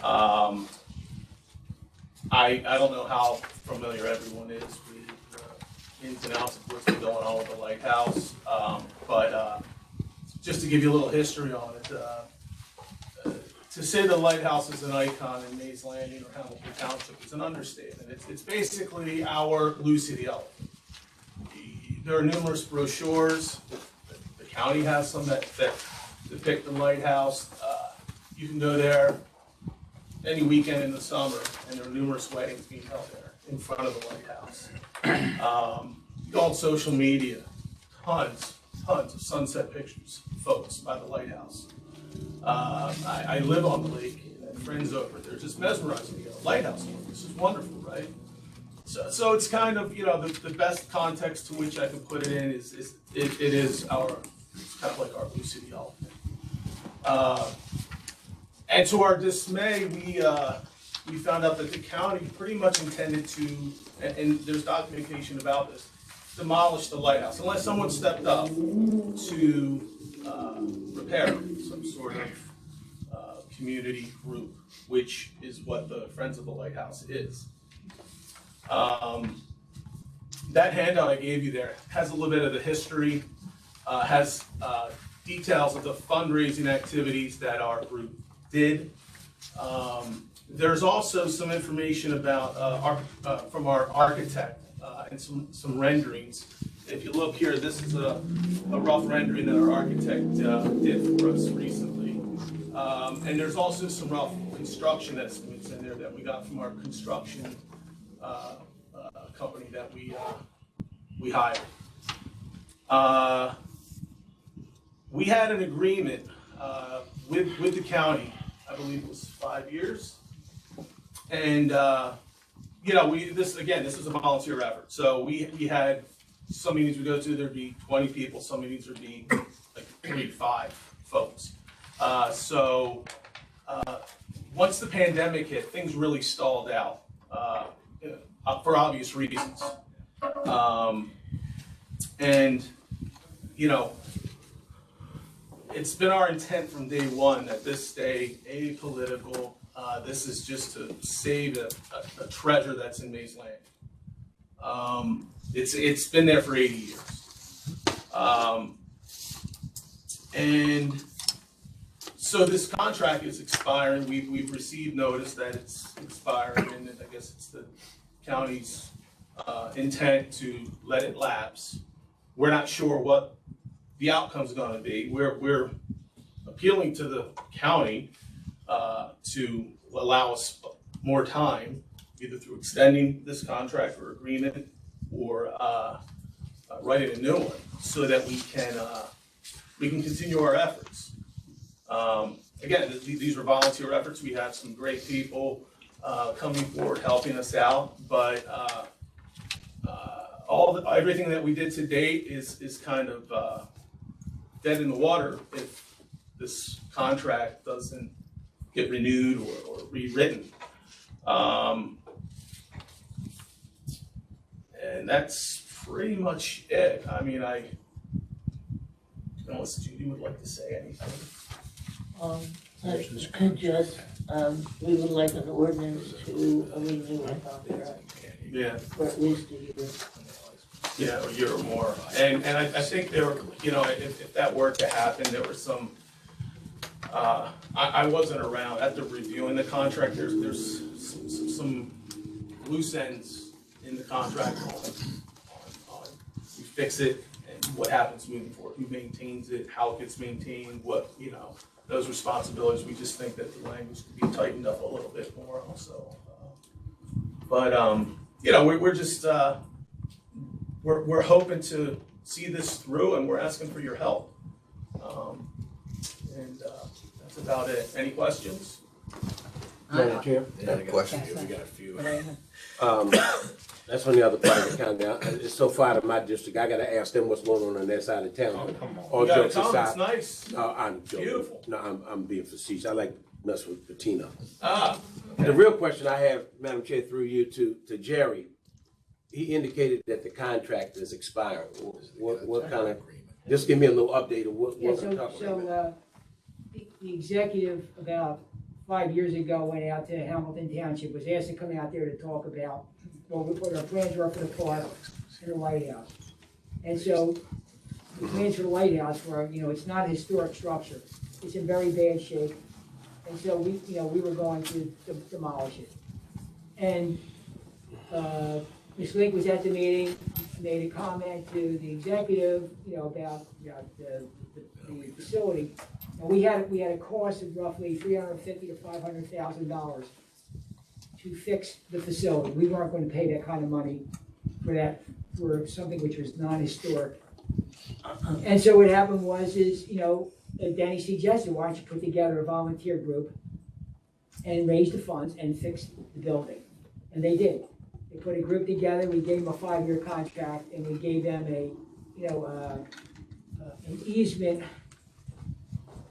I don't know how familiar everyone is with the ins and outs of what's been going on with the lighthouse, but just to give you a little history on it, to say the lighthouse is an icon in Mays Landing or Hamilton Township is an understatement. It's basically our Lucy the Elephant. There are numerous brochures. The county has some that depict the lighthouse. You can go there any weekend in the summer, and there are numerous weddings being held there in front of the lighthouse. You go on social media, tons of sunset pictures, photos by the lighthouse. I live on the lake, and I have friends over there just mesmerizing me. Lighthouse, this is wonderful, right? So it's kind of, you know, the best context to which I can put it in is it is our, it's kind of like our Lucy the Elephant. And to our dismay, we found out that the county pretty much intended to, and there's documentation about this, demolish the lighthouse unless someone stepped up to repair it, some sort of community group, which is what the Friends of the Lighthouse is. That handout I gave you there has a little bit of the history, has details of the fundraising activities that our group did. There's also some information about from our architect and some renderings. If you look here, this is a rough rendering that our architect did for us recently. And there's also some rough construction estimates in there that we got from our construction company that we hired. We had an agreement with the county, I believe it was 5 years, and you know, this is a volunteer effort. So we had some meetings we go to, there'd be 20 people, some meetings would be like 3 to 5 folks. Once the pandemic hit, things really stalled out. For obvious reasons. And, you know, it's been our intent from day one that this stay apolitical. This is just to save a treasure that's in Mays Landing. It's been there for 80 years. And so this contract is expiring. We've received notice that it's expiring, and I guess it's the county's intent to let it lapse. We're not sure what the outcome's going to be. We're appealing to the county to allow us more time, either through extending this contract or agreement, or writing a new one, so that we can continue our efforts. Again, these are volunteer efforts. We have some great people coming forward, helping us out, but everything that we did to date is kind of dead in the water if this contract doesn't get renewed or rewritten. And that's pretty much it. I mean, unless Judy would like to say anything. We would like an ordinance to renew our contract Yeah. for at least a year. Yeah, a year or more. And I think there were, you know, if that were to happen, there were some, I wasn't around after reviewing the contract. There's some loose ends in the contract on we fix it and what happens moving forward, who maintains it, how it gets maintained, what, you know, those responsibilities. We just think that the language could be tightened up a little bit more also. But you know, we're just, we're hoping to see this through, and we're asking for your help. And that's about it. Any questions? Madam Chair? Yeah, I got a few. We got a few. That's on the other part of the county. Now, it's so far to my district, I gotta ask them what's going on that side of town. Oh, come on. All You gotta jokes come, aside. it's nice. No, I'm joking. Beautiful. No, I'm being facetious. I like mess with Bettina. Ah. The real question I have, Madam Chair, through you to Jerry, he indicated that the contract is expiring. What kind of, just give me a little update of what Yeah, we're talking about. so, the executive about 5 years ago went out to Hamilton Township, was asked to come out there to talk about, well, what our plans were for the park and the lighthouse. And so, the plans for the lighthouse were, you know, it's not a historic structure. It's in very bad shape. And so we, you know, we were going to demolish it. And, Ms. Link was at the meeting, made a comment to the executive, you know, about the facility. And we had a cost of roughly $350,000 to $500,000 to fix the facility. We weren't going to pay that kind of money for that, for something which was non-historic. And so what happened was, you know, Denny suggested, why don't you put together a volunteer group and raise the funds and fix the building? And they did. They put a group together, we gave them a 5-year contract, and we gave them a, you know, an easement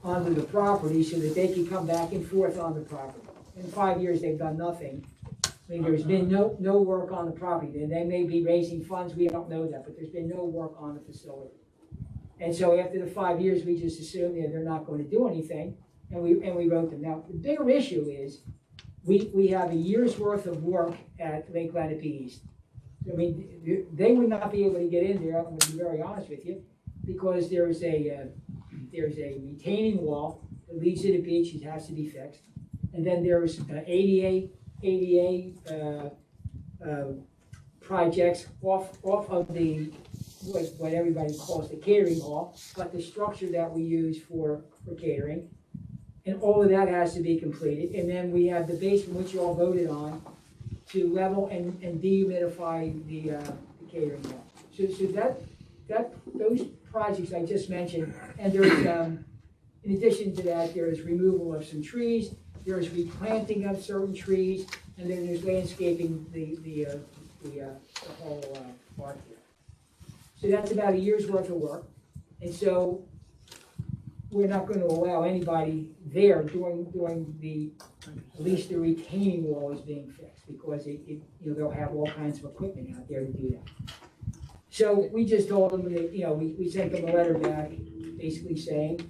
onto the property so that they could come back and forth on the property. In 5 years, they've done nothing. I mean, there's been no work on the property. They may be raising funds, we don't know that, but there's been no work on the facility. And so after the 5 years, we just assumed that they're not going to do anything, and we wrote them. Now, the bigger issue is, we have a year's worth of work at Lake Lenape East. I mean, they would not be able to get in there, I'm gonna be very honest with you, because there's a retaining wall that leads to the beach, it has to be fixed. And then there's ADA projects off of the, what everybody calls the catering hall, but the structure that we use for catering. And all of that has to be completed. And then we have the basement, which you all voted on, to level and dehumidify the catering hall. So those projects I just mentioned, and there's, in addition to that, there's removal of some trees, there's replanting of certain trees, and then there's landscaping the whole park here. So that's about a year's worth of work. And so we're not going to allow anybody there during the, at least the retaining wall is being fixed, because you know, they'll have all kinds of equipment out there to do that. So we just told them that, you know, we sent them a letter back basically saying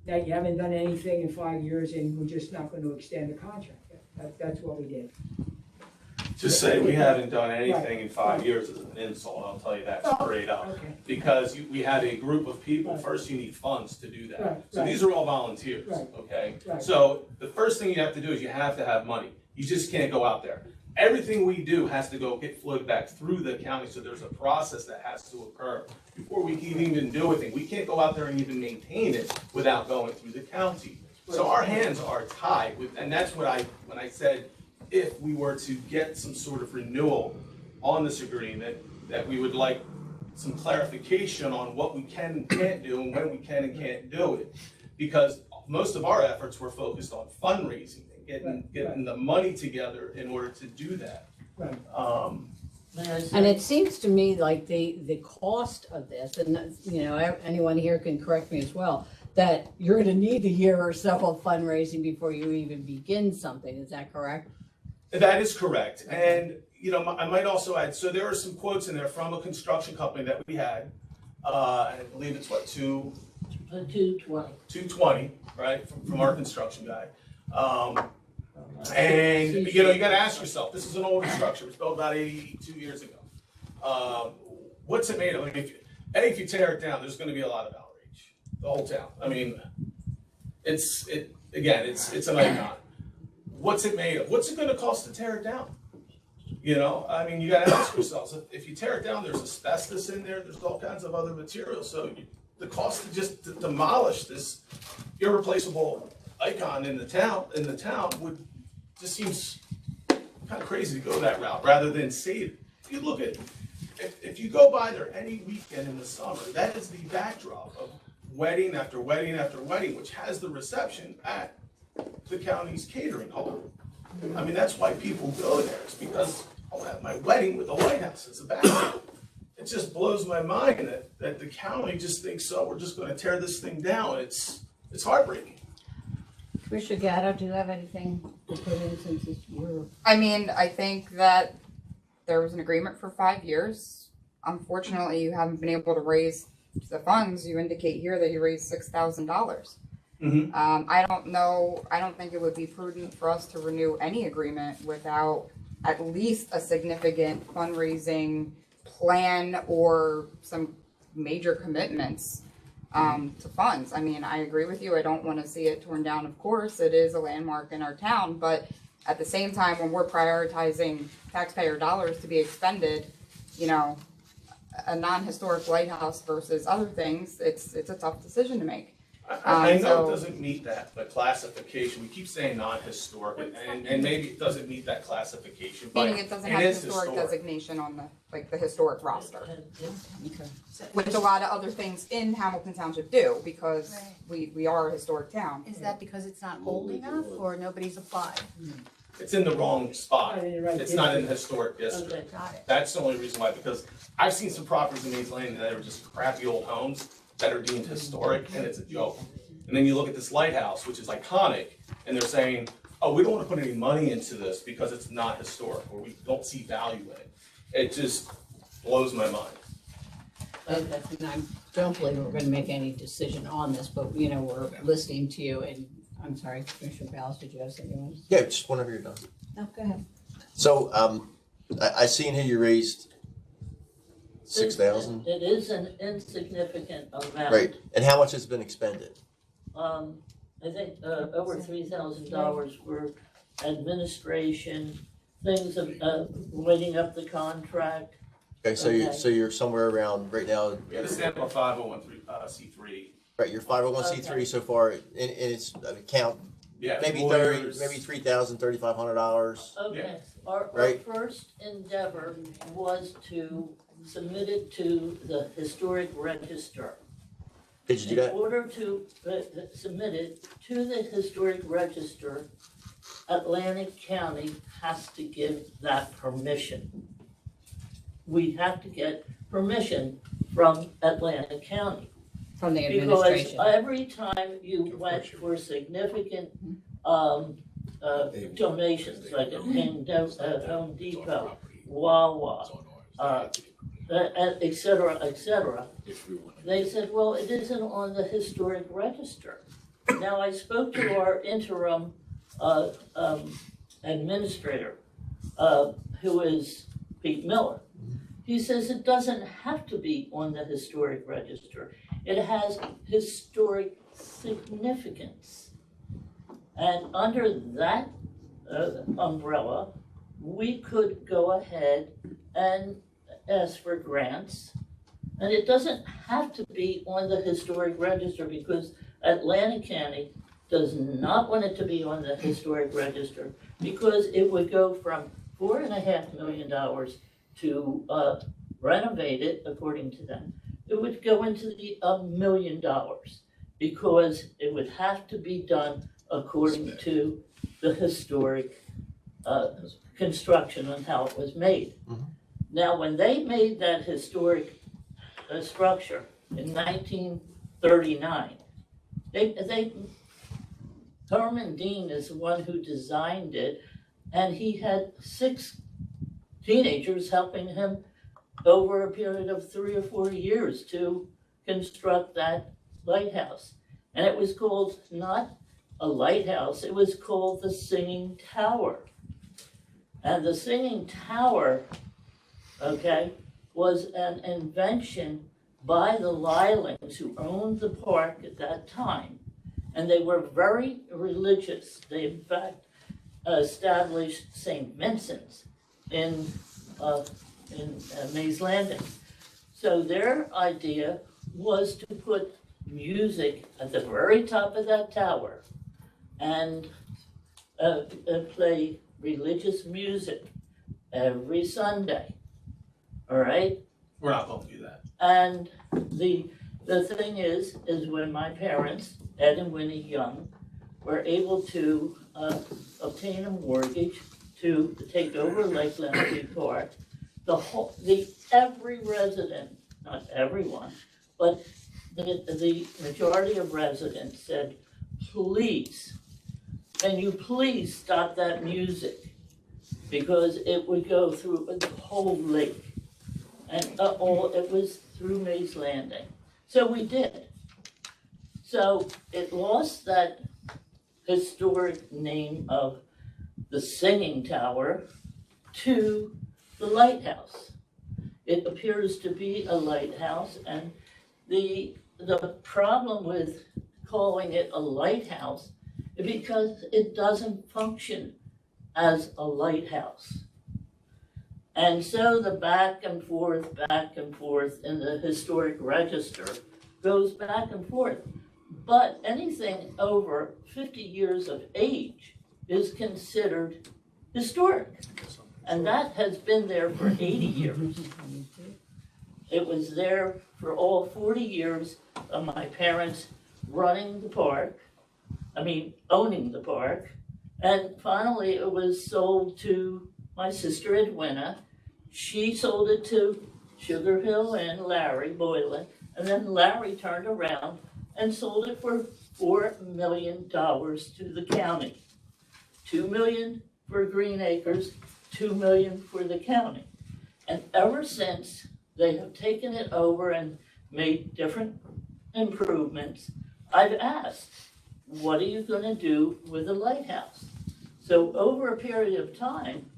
that you haven't done anything in 5 years and we're just not going to extend the contract. That's what we did. Just say we haven't done anything in 5 years is an insult, I'll tell you that straight up. Okay. Because we had a group of people, first you need funds to do that. Right, So right. these are all volunteers, Right, okay? right. So the first thing you have to do is you have to have money. You just can't go out there. Everything we do has to go get flowed back through the county, so there's a process that has to occur before we can even do anything. We can't go out there and even maintain it without going through the county. So our hands are tied with, and that's what when I said, if we were to get some sort of renewal on this agreement, that we would like some clarification on what we can and can't do and when we can and can't do it. Because most of our efforts were focused on fundraising and getting the money together in order to do that. Right. And it seems to me like the cost of this, and you know, anyone here can correct me as well, that you're gonna need a year or so of fundraising before you even begin something, is that correct? That is correct. And, you know, I might also add, so there are some quotes in there from a construction company that we had. I believe it's what, 220, right, from our construction guy. And, you know, you gotta ask yourself, this is an older structure, it was built about 82 years ago. What's it made of? I mean, if you tear it down, there's gonna be a lot of outrage, the whole town. I mean, it's an icon. What's it made of? What's it gonna cost to tear it down? You know, I mean, you gotta ask yourselves, if you tear it down, there's asbestos in there, there's all kinds of other materials, so the cost to just demolish this irreplaceable icon in the town would just seems kind of crazy to go that route rather than save it. If you look at, if you go by there any weekend in the summer, that is the backdrop of wedding after wedding after wedding, which has the reception at the county's catering hall. I mean, that's why people go there. It's because I want to have my wedding with the White House as a backdrop. It just blows my mind that the county just thinks, so we're just going to tear this thing down. It's heartbreaking. Commissioner Gatto, do you have anything to put in since it's your? I mean, I think that there was an agreement for 5 years. Unfortunately, you haven't been able to raise the funds. You indicate here that you raised $6,000. I don't know. I don't think it would be prudent for us to renew any agreement without at least a significant fundraising plan or some major commitments to funds. I mean, I agree with you. I don't want to see it torn down. Of course, it is a landmark in our town, but at the same time, when we're prioritizing taxpayer dollars to be expended, you know, a non-historic lighthouse versus other things, it's a tough decision to make. I know it doesn't meet the classification. We keep saying non-historic, and maybe it doesn't meet that classification, but meaning it doesn't have historic designation on the historic roster, which a lot of other things in Hamilton Township do, because we are a historic town. Is that because it's not old enough, or nobody's applied? It's in the wrong spot. It's not in the historic district. That's the only reason why, because I've seen some properties in Mays Landing that are just crappy old homes that are deemed historic, and it's a joke. And then you look at this lighthouse, which is iconic, and they're saying, oh, we don't want to put any money into this because it's not historic, or we don't see value in it. It just blows my mind. And I don't believe we're going to make any decision on this, but, you know, we're listening to you, and I'm sorry, Commissioner Ballas, did you have something else? Yeah, just whenever you're done. No, go ahead. So, I seen here you raised 6,000. It is an insignificant amount. Right, and how much has been expended? I think over $3,000 for administration, things of writing up the contract. Okay, so you're somewhere around right now. We had to stand up a 501c3. Right, you're 501c3 so far, and it's account. Yeah, maybe lawyers. maybe $3,000, $3,500. Okay, our first endeavor was to submit it to the Historic Register. Did you do that? In order to submit it to the Historic Register, Atlantic County has to give that permission. We have to get permission from Atlantic County. From the administration. Because every time you went for significant donations, like at Home Depot, Wawa, et cetera, they said, well, it isn't on the historic register. Now, I spoke to our interim administrator, who is Pete Miller. He says it doesn't have to be on the historic register. It has historic significance. And under that umbrella, we could go ahead and ask for grants. And it doesn't have to be on the historic register, because Atlantic County does not want it to be on the historic register, because it would go from $4.5 million to renovate it, according to them. It would go into the $1 million, because it would have to be done according to the historic construction and how it was made. Now, when they made that historic structure in 1939, Herman Dean is the one who designed it, and he had 6 teenagers helping him over a period of 3 or 4 years to construct that lighthouse. And it was called not a lighthouse, it was called the Singing Tower. And the Singing Tower, okay, was an invention by the Lylings who owned the park at that time. And they were very religious. They, in fact, established St. Vincent's in Mays Landing. So their idea was to put music at the very top of that tower and play religious music every Sunday. All right? We're not going to do that. And the thing is when my parents, Ed and Winnie Young, were able to obtain a mortgage to take over Lake Lenape Park, every resident, not everyone, but the majority of residents said, please, can you please stop that music? Because it would go through the whole lake. And it was through Mays Landing. So we did. So it lost that historic name of the Singing Tower to the lighthouse. It appears to be a lighthouse, and the problem with calling it a lighthouse is because it doesn't function as a lighthouse. And so the back and forth in the historic register goes back and forth. But anything over 50 years of age is considered historic. And that has been there for 80 years. It was there for all 40 years of my parents owning the park. And finally it was sold to my sister Edwina. She sold it to Sugar Hill and Larry Boylan, and then Larry turned around and sold it for $4 million to the county. $2 million for Green Acres, $2 million for the county. And ever since, they have taken it over and made different improvements. I've asked, what are you going to do with the lighthouse? So over a period of time,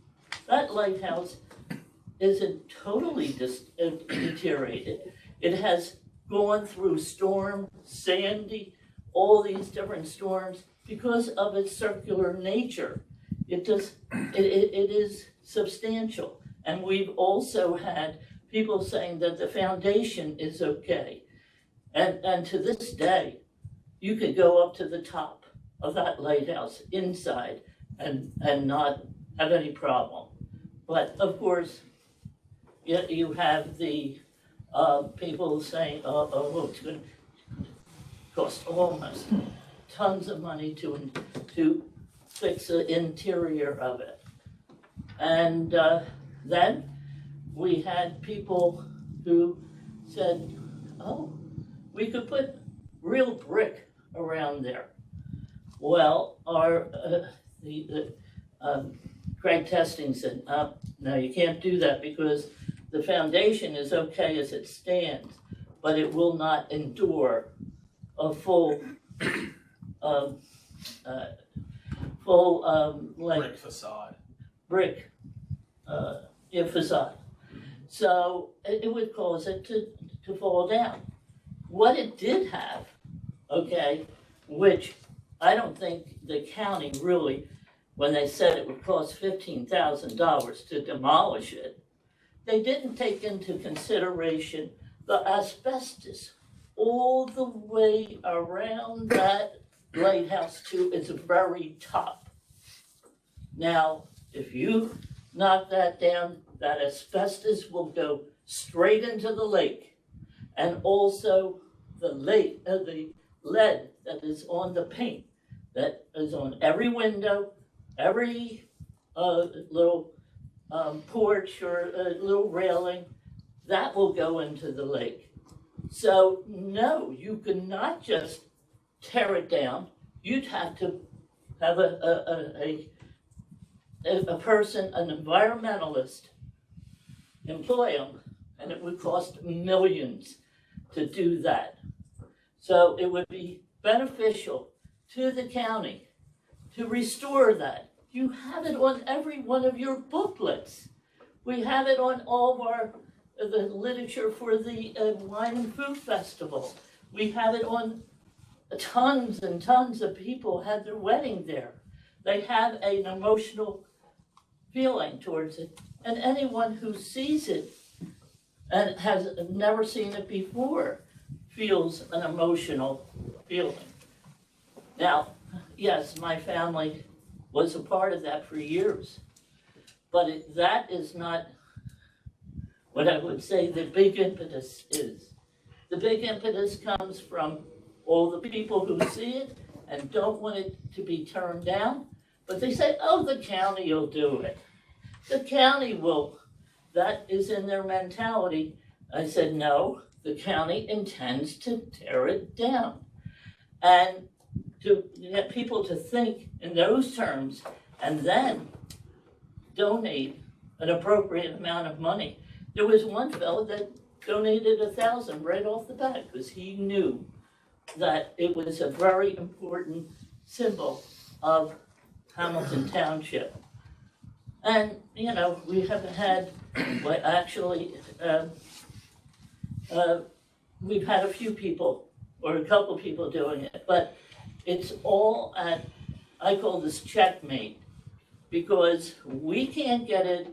that lighthouse isn't totally deteriorated. It has gone through Storm Sandy, all these different storms, because of its circular nature. It is substantial. And we've also had people saying that the foundation is okay. And to this day, you could go up to the top of that lighthouse inside and not have any problem. But of course, you have the people saying, oh, it's going to cost almost tons of money to fix the interior of it. And then we had people who said, oh, we could put real brick around there. Well, Craig Testing said, no, you can't do that because the foundation is okay as it stands, but it will not endure a full Brick facade. Brick facade. So it would cause it to fall down. What it did have, okay, which I don't think the county really, when they said it would cost $15,000 to demolish it, they didn't take into consideration the asbestos all the way around that lighthouse to its very top. Now, if you knock that down, that asbestos will go straight into the lake. And also the lead that is on the paint, that is on every window, every little porch or little railing, that will go into the lake. So no, you could not just tear it down. You'd have to have a person, an environmentalist, employ them, and it would cost millions to do that. So it would be beneficial to the county to restore that. You have it on every one of your booklets. We have it on all of our the literature for the Wine and Food Festival. We have it on tons and tons of people had their wedding there. They have an emotional feeling towards it. And anyone who sees it and has never seen it before feels an emotional feeling. Now, yes, my family was a part of that for years, but that is not what I would say the big impetus is. The big impetus comes from all the people who see it and don't want it to be turned down, but they say, oh, the county will do it. The county will. That is in their mentality. I said, no, the county intends to tear it down. And to get people to think in those terms and then donate an appropriate amount of money. There was one fellow that donated $1,000 right off the bat because he knew that it was a very important symbol of Hamilton Township. And, you know, we have had, well, actually, we've had a few people, or a couple people doing it, but it's all at, I call this checkmate, because we can't get it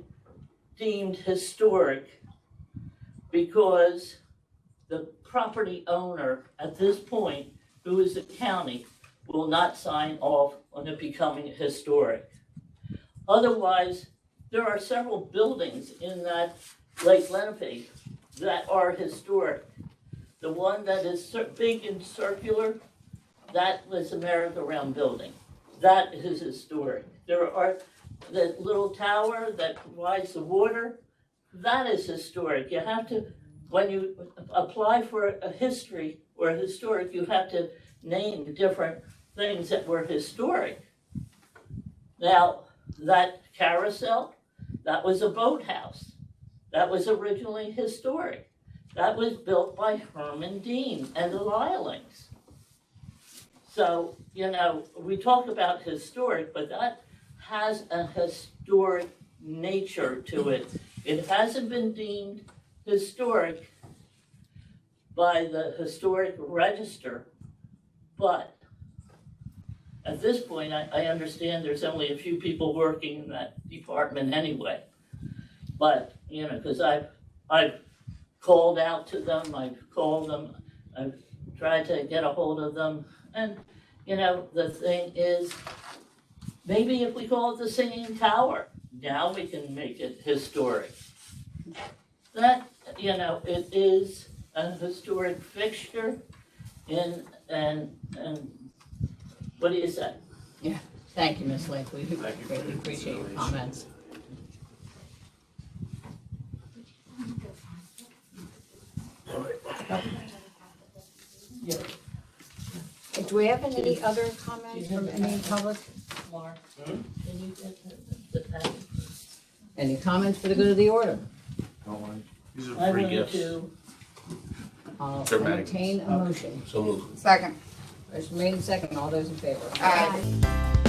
deemed historic because the property owner at this point, who is the county, will not sign off on it becoming historic. Otherwise, there are several buildings in that Lake Lenape that are historic. The one that is big and circular, that was a merry-go-round building. That is historic. There are the little tower that provides the water, that is historic. You have to, when you apply for a history or a historic, you have to name different things that were historic. Now, that carousel, that was a boathouse. That was originally historic. That was built by Herman Dean and the Lylings. So, you know, we talk about historic, but that has a historic nature to it. It hasn't been deemed historic by the Historic Register, but at this point, I understand there's only a few people working in that department anyway. But, you know, because I've called out to them, I've called them, I've tried to get a hold of them, and, you know, the thing is, maybe if we call it the Singing Tower, now we can make it historic. That, you know, it is a historic fixture and what do you say? Yeah, thank you, Ms. Lake. We greatly appreciate your comments. Yeah. Do we have any other comments from any public? Mark, can you get the packet? Any comments for the good of the order? These I are free wanted gifts. to, I'll They're bags. entertain a motion. So moved. Second. Motion made and second. All those in favor? Aye.